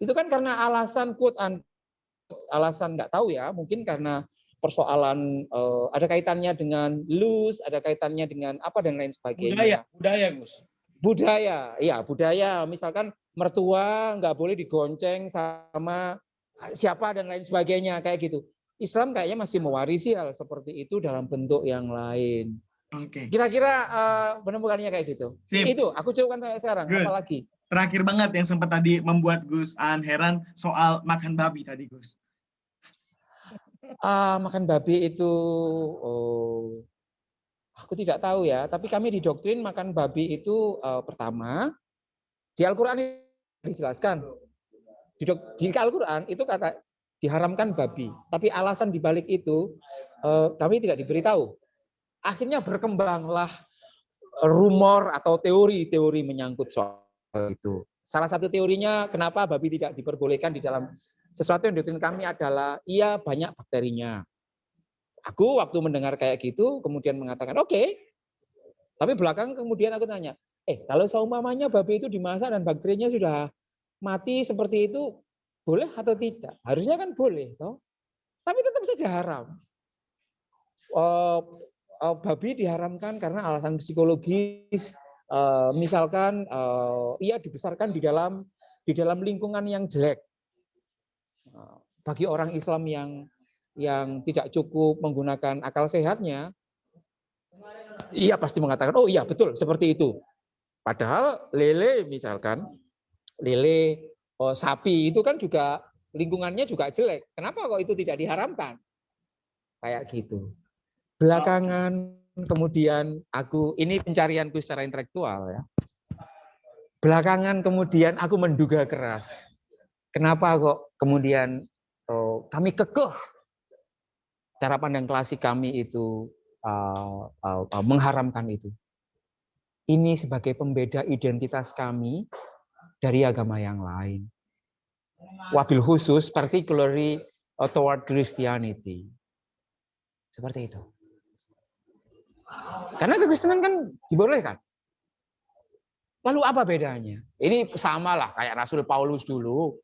Itu kan karena alasan alasan nggak tahu ya, mungkin karena persoalan ada kaitannya dengan lus, ada kaitannya dengan apa dan lain sebagainya. Budaya Gus. Budaya, iya budaya. Misalkan mertua nggak boleh digonceng sama siapa dan lain sebagainya kayak gitu. Islam kayaknya masih mewarisi hal seperti itu dalam bentuk yang lain. Kira-kira menemukannya kayak gitu. Sip. Itu aku cukupkan sampai sekarang. Good. Apalagi? Terakhir banget yang sempat tadi membuat Gus Aan heran soal makan babi tadi Gus. Makan babi itu aku tidak tahu ya, tapi kami di doktrin makan babi itu pertama di Al-Qur'an dijelaskan. Di Al-Qur'an itu kata diharamkan babi, tapi alasan dibalik itu kami tidak diberitahu. Akhirnya berkembanglah rumor atau teori-teori menyangkut soal itu. Salah satu teorinya kenapa babi tidak diperbolehkan di dalam sesuatu yang doktrin kami adalah ia banyak bakterinya. Aku waktu mendengar kayak gitu kemudian mengatakan oke. Tapi belakang kemudian aku tanya, kalau seumpamanya babi itu dimasak dan bakterinya sudah mati seperti itu, boleh atau tidak? Harusnya kan boleh, toh. Tapi tetap saja haram. Babi diharamkan karena alasan psikologis. Misalkan ia dibesarkan di dalam lingkungan yang jelek. Bagi orang Islam yang tidak cukup menggunakan akal sehatnya, ia pasti mengatakan, oh iya betul seperti itu. Padahal lele misalkan, sapi itu kan juga lingkungannya juga jelek. Kenapa kok itu tidak diharamkan? Kayak gitu. Belakangan kemudian ini pencarianku secara intelektual ya. Belakangan kemudian aku menduga keras. Kenapa kok kemudian kami kekeh cara pandang klasik kami itu mengharamkan itu. Ini sebagai pembeda identitas kami dari agama yang lain. Wabil khusus, particularly toward Christianity. Seperti itu. Karena kekristenan kan dibolehkan. Lalu apa bedanya? Ini sama lah kayak Rasul Paulus dulu.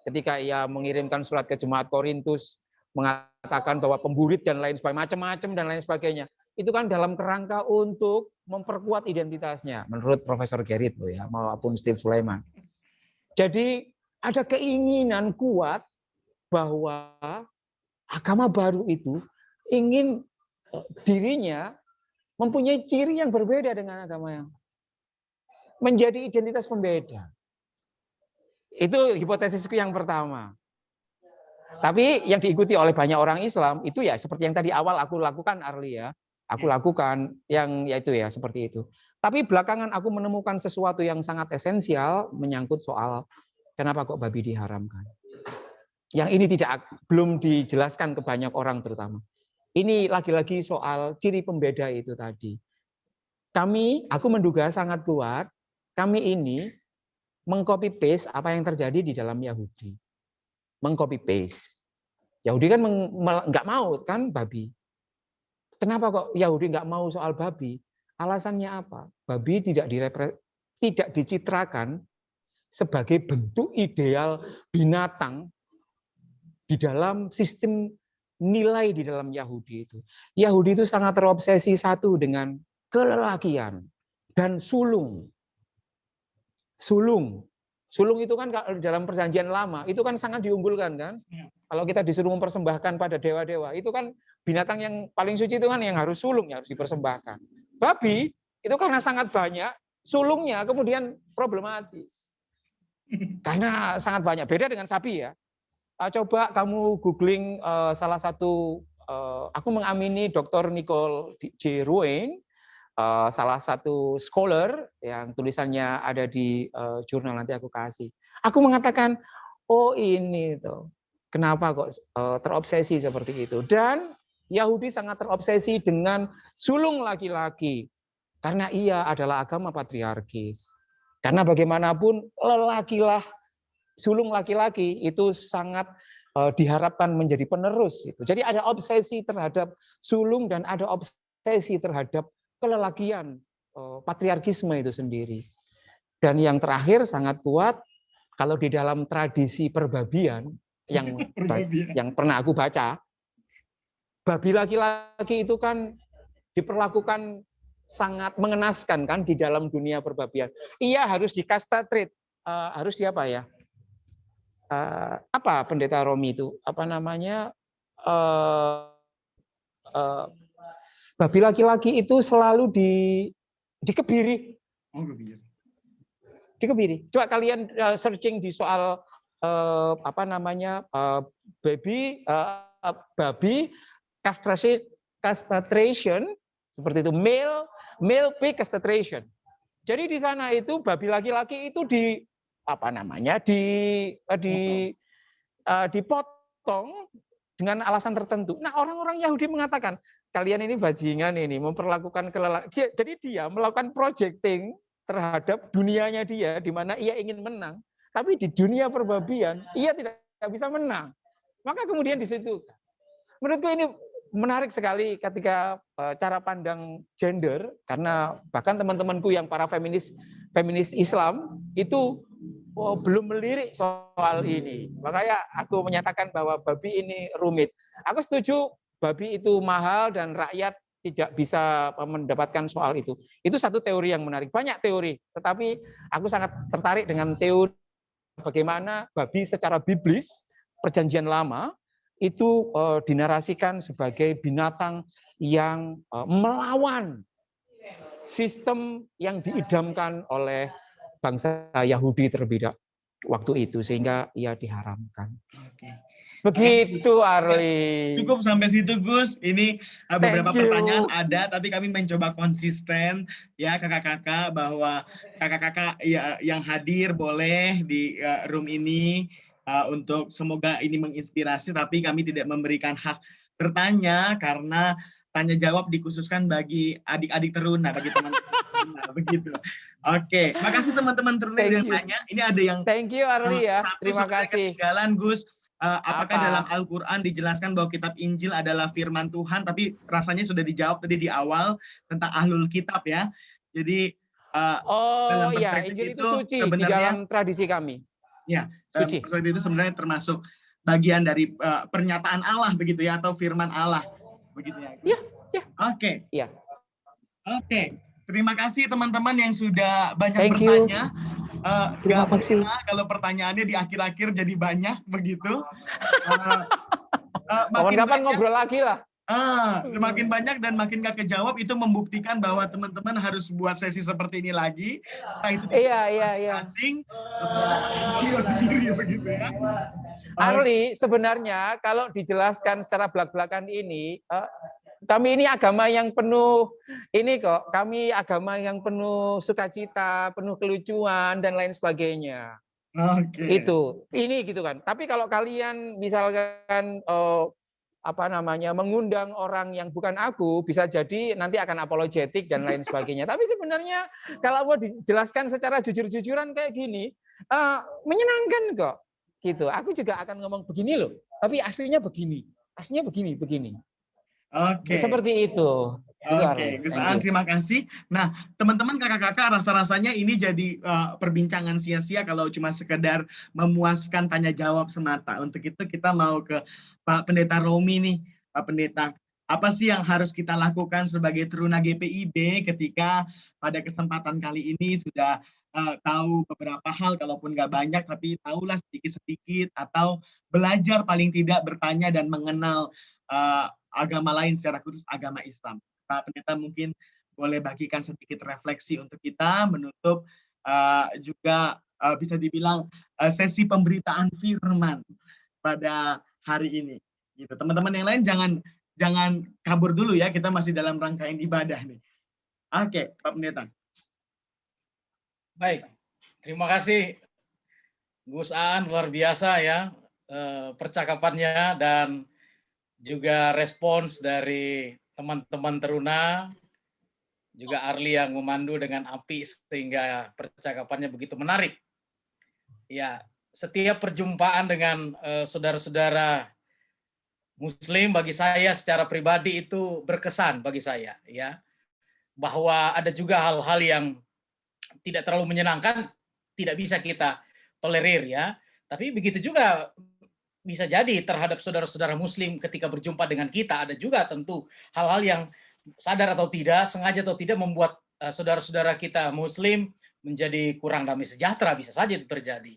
Ketika ia mengirimkan surat ke jemaat Korintus, mengatakan bahwa pemburit dan lain sebagainya, macam-macam dan lain sebagainya. Itu kan dalam kerangka untuk memperkuat identitasnya, menurut Profesor Gerrit ya, maupun Steve Sulaiman. Jadi ada keinginan kuat bahwa agama baru itu ingin dirinya mempunyai ciri yang berbeda dengan agama yang menjadi identitas pembeda. Itu hipotesisku yang pertama. Tapi yang diikuti oleh banyak orang Islam itu ya seperti yang tadi awal aku lakukan, Arli ya. Aku lakukan yang yaitu ya seperti itu. Tapi belakangan aku menemukan sesuatu yang sangat esensial menyangkut soal kenapa kok babi diharamkan. Yang ini belum dijelaskan ke banyak orang terutama. Ini lagi-lagi soal ciri pembeda itu tadi. Aku menduga sangat kuat, kami ini mengcopy paste apa yang terjadi di dalam Yahudi. Mengcopy paste. Yahudi kan nggak mau kan babi. Kenapa kok Yahudi nggak mau soal babi? Alasannya apa? Babi tidak dicitrakan sebagai bentuk ideal binatang di dalam sistem nilai di dalam Yahudi itu. Yahudi itu sangat terobsesi satu dengan kelelakian dan sulung. Sulung itu kan dalam perjanjian lama, itu kan sangat diunggulkan kan. Kalau kita disuruh mempersembahkan pada dewa-dewa, itu kan binatang yang paling suci itu kan yang harus sulung, yang harus dipersembahkan. Babi, itu karena sangat banyak, sulungnya kemudian problematis. Karena sangat banyak, beda dengan sapi ya. Coba kamu googling salah satu, aku mengamini Dr. Nicole J. Ruane, salah satu scholar yang tulisannya ada di jurnal nanti aku kasih. Aku mengatakan, oh ini tuh, kenapa kok terobsesi seperti itu. Dan Yahudi sangat terobsesi dengan sulung laki-laki. Karena ia adalah agama patriarkis. Karena bagaimanapun sulung laki-laki itu sangat diharapkan menjadi penerus. Jadi ada obsesi terhadap sulung dan ada obsesi terhadap kelelakian, patriarkisme itu sendiri. Dan yang terakhir sangat kuat, kalau di dalam tradisi perbabian yang pernah aku baca, babi laki-laki itu kan diperlakukan sangat mengenaskan kan di dalam dunia perbabian. Ia harus dikastrate, harus di apa ya? Apa pendeta Romi itu? Apa namanya? Babi laki-laki itu selalu dikebiri. Oh, kebiri. Dikebiri. Coba kalian searching di soal apa namanya babi castration seperti itu, male pig castration. Jadi di sana itu babi laki-laki itu dipotong dengan alasan tertentu. Nah, orang-orang Yahudi mengatakan, kalian ini bajingan ini, memperlakukan kelelakian. Jadi dia melakukan projecting terhadap dunianya dia, di mana ia ingin menang. Tapi di dunia perbabian, ia tidak bisa menang. Maka kemudian di situ, menurutku ini menarik sekali ketika cara pandang gender, karena bahkan teman-temanku yang para feminis Islam, itu belum melirik soal ini. Makanya aku menyatakan bahwa babi ini rumit. Aku setuju babi itu mahal dan rakyat tidak bisa mendapatkan soal itu. Itu satu teori yang menarik. Banyak teori, tetapi aku sangat tertarik dengan teori bagaimana babi secara biblis, perjanjian lama, itu dinarasikan sebagai binatang yang melawan sistem yang diidamkan oleh bangsa Yahudi terlebih dahulu waktu itu, sehingga ia diharamkan. Oke. Begitu, Arli. Cukup sampai situ, Gus. Ini beberapa pertanyaan ada, tapi kami mencoba konsisten ya kakak-kakak, bahwa kakak-kakak yang hadir boleh di room ini untuk semoga ini menginspirasi, tapi kami tidak memberikan hak bertanya karena tanya jawab dikhususkan bagi adik-adik teruna, bagi teman-teman teruna, begitu. Oke, makasih teman-teman teruna yang Thank udah you. tanya. Ini ada yang Thank you Arli ya. satu Terima sebenarnya kasih. ketinggalan, Gus. Apakah Apa? dalam Al-Quran dijelaskan bahwa kitab Injil adalah firman Tuhan, tapi rasanya sudah dijawab tadi di awal tentang ahlul kitab ya. Jadi dalam Oh ya, perspektif Injil itu itu suci di sebenarnya dalam tradisi kami. ya, dalam Suci. perspektif itu sebenarnya termasuk bagian dari pernyataan Allah begitu ya, atau firman Allah begitu ya. Iya, iya. Oke. Iya. Oke. Terima kasih teman-teman yang sudah banyak Thank you. bertanya. Terima Gak kasih. betah kalau pertanyaannya di akhir-akhir jadi banyak begitu. Kapan-kapan ngobrol lagi lah. Makin banyak dan makin gak kejawab, itu membuktikan bahwa teman-teman harus buat sesi seperti ini lagi. Nah, itu Iya. masing-masing beliau sendiri begitu ya. Arli, sebenarnya kalau dijelaskan secara belak-belakan ini, kami ini agama yang penuh kami agama yang penuh sukacita, penuh kelucuan dan lain sebagainya. Oke. Ini gitu kan. Tapi kalau kalian misalkan mengundang orang yang bukan aku, bisa jadi nanti akan apologetik dan lain sebagainya. Tapi sebenarnya kalau mau dijelaskan secara jujur-jujuran kayak gini, menyenangkan kok. Gitu. Aku juga akan ngomong begini loh, tapi aslinya begini. Aslinya begini. Oke. Seperti itu. Oke, Gus Aan, terima kasih. Nah, teman-teman, kakak-kakak, rasa-rasanya ini jadi perbincangan sia-sia kalau cuma sekedar memuaskan tanya jawab semata. Untuk itu kita mau ke Pak Pendeta Romi nih. Pak Pendeta, apa sih yang harus kita lakukan sebagai teruna GPIB ketika pada kesempatan kali ini sudah tahu beberapa hal, kalaupun nggak banyak, tapi tahulah sedikit-sedikit, atau belajar paling tidak bertanya dan mengenal agama lain, secara khusus agama Islam. Pak Pendeta mungkin boleh bagikan sedikit refleksi untuk kita menutup juga bisa dibilang sesi pemberitaan firman pada hari ini. Gitu. Teman-teman yang lain jangan kabur dulu ya, kita masih dalam rangkaian ibadah nih. Oke, Pak Pendeta. Baik, terima kasih Gus Aan, luar biasa ya percakapannya dan juga respons dari teman-teman teruna, juga Arli yang memandu dengan api sehingga percakapannya begitu menarik. Ya, setiap perjumpaan dengan saudara-saudara Muslim bagi saya secara pribadi itu berkesan bagi saya, ya, bahwa ada juga hal-hal yang tidak terlalu menyenangkan, tidak bisa kita tolerir ya. Tapi begitu juga bisa jadi terhadap saudara-saudara Muslim ketika berjumpa dengan kita, ada juga tentu hal-hal yang sadar atau tidak, sengaja atau tidak membuat saudara-saudara kita Muslim menjadi kurang damai sejahtera, bisa saja itu terjadi.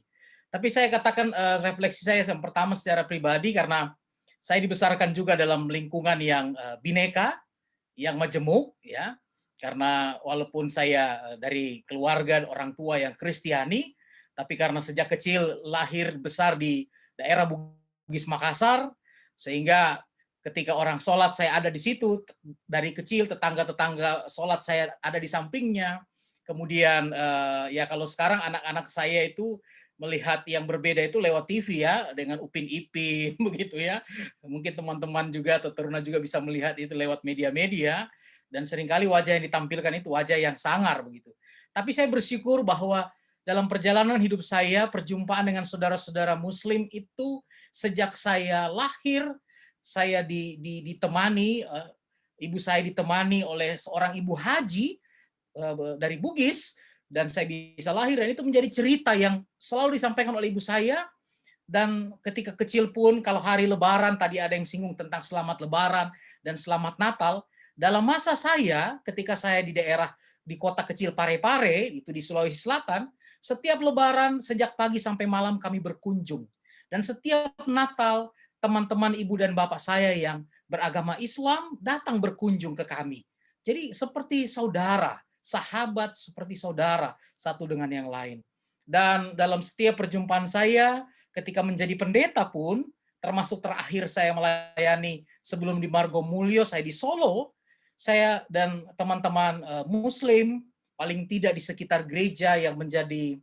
Tapi saya katakan refleksi saya yang pertama secara pribadi, karena saya dibesarkan juga dalam lingkungan yang bineka, yang majemuk, ya. Karena walaupun saya dari keluarga orang tua yang Kristiani, tapi karena sejak kecil lahir besar di daerah Bugis Makassar, sehingga ketika orang sholat saya ada di situ, dari kecil tetangga-tetangga sholat saya ada di sampingnya. Kemudian ya kalau sekarang anak-anak saya itu melihat yang berbeda itu lewat TV ya, dengan Upin Ipin begitu ya. Mungkin teman-teman juga atau teruna juga bisa melihat itu lewat media-media, dan seringkali wajah yang ditampilkan itu wajah yang sangar begitu. Tapi saya bersyukur bahwa dalam perjalanan hidup saya, perjumpaan dengan saudara-saudara Muslim itu sejak saya lahir, saya ditemani, ibu saya ditemani oleh seorang ibu haji dari Bugis, dan saya bisa lahir, dan itu menjadi cerita yang selalu disampaikan oleh ibu saya. Dan ketika kecil pun, kalau hari Lebaran, tadi ada yang singgung tentang selamat Lebaran dan selamat Natal, dalam masa saya, ketika saya di kota kecil Parepare, itu di Sulawesi Selatan, setiap Lebaran sejak pagi sampai malam kami berkunjung. Dan setiap Natal, teman-teman ibu dan bapak saya yang beragama Islam datang berkunjung ke kami. Jadi seperti saudara, sahabat seperti saudara satu dengan yang lain. Dan dalam setiap perjumpaan saya, ketika menjadi pendeta pun, termasuk terakhir saya melayani sebelum di Margomulyo, saya di Solo, saya dan teman-teman Muslim, paling tidak di sekitar gereja yang menjadi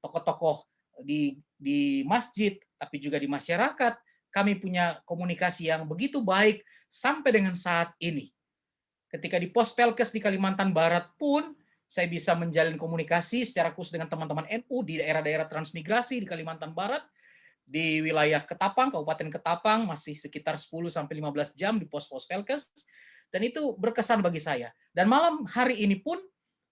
tokoh-tokoh di masjid, tapi juga di masyarakat, kami punya komunikasi yang begitu baik sampai dengan saat ini. ketika di Pospelkes di Kalimantan Barat pun saya bisa menjalin komunikasi secara khusus dengan teman-teman NU di daerah-daerah transmigrasi di Kalimantan Barat, di wilayah Ketapang, Kabupaten Ketapang, masih sekitar 10-15 jam di Pospelkes, dan itu berkesan bagi saya. Dan malam hari ini pun,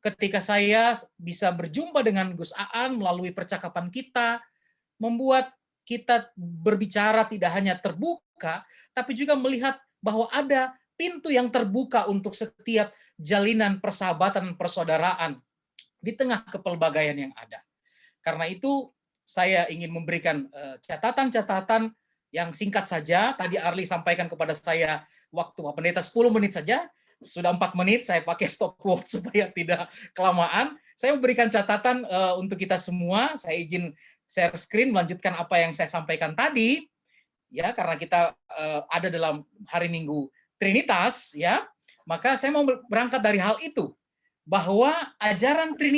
ketika saya bisa berjumpa dengan Gus Aan melalui percakapan kita, membuat kita berbicara tidak hanya terbuka, tapi juga melihat bahwa ada pintu yang terbuka untuk setiap jalinan persahabatan dan persaudaraan di tengah kepelbagaian yang ada. Karena itu saya ingin memberikan catatan-catatan yang singkat saja. Tadi Arli sampaikan kepada saya waktu Pak Pendeta 10 menit saja, sudah 4 menit, saya pakai stopwatch supaya tidak kelamaan. Saya memberikan catatan untuk kita semua. Saya izin share screen melanjutkan apa yang saya sampaikan tadi, ya, karena kita ada dalam hari Minggu Trinitas, ya. Maka saya mau berangkat dari hal itu, bahwa ajaran Trinitas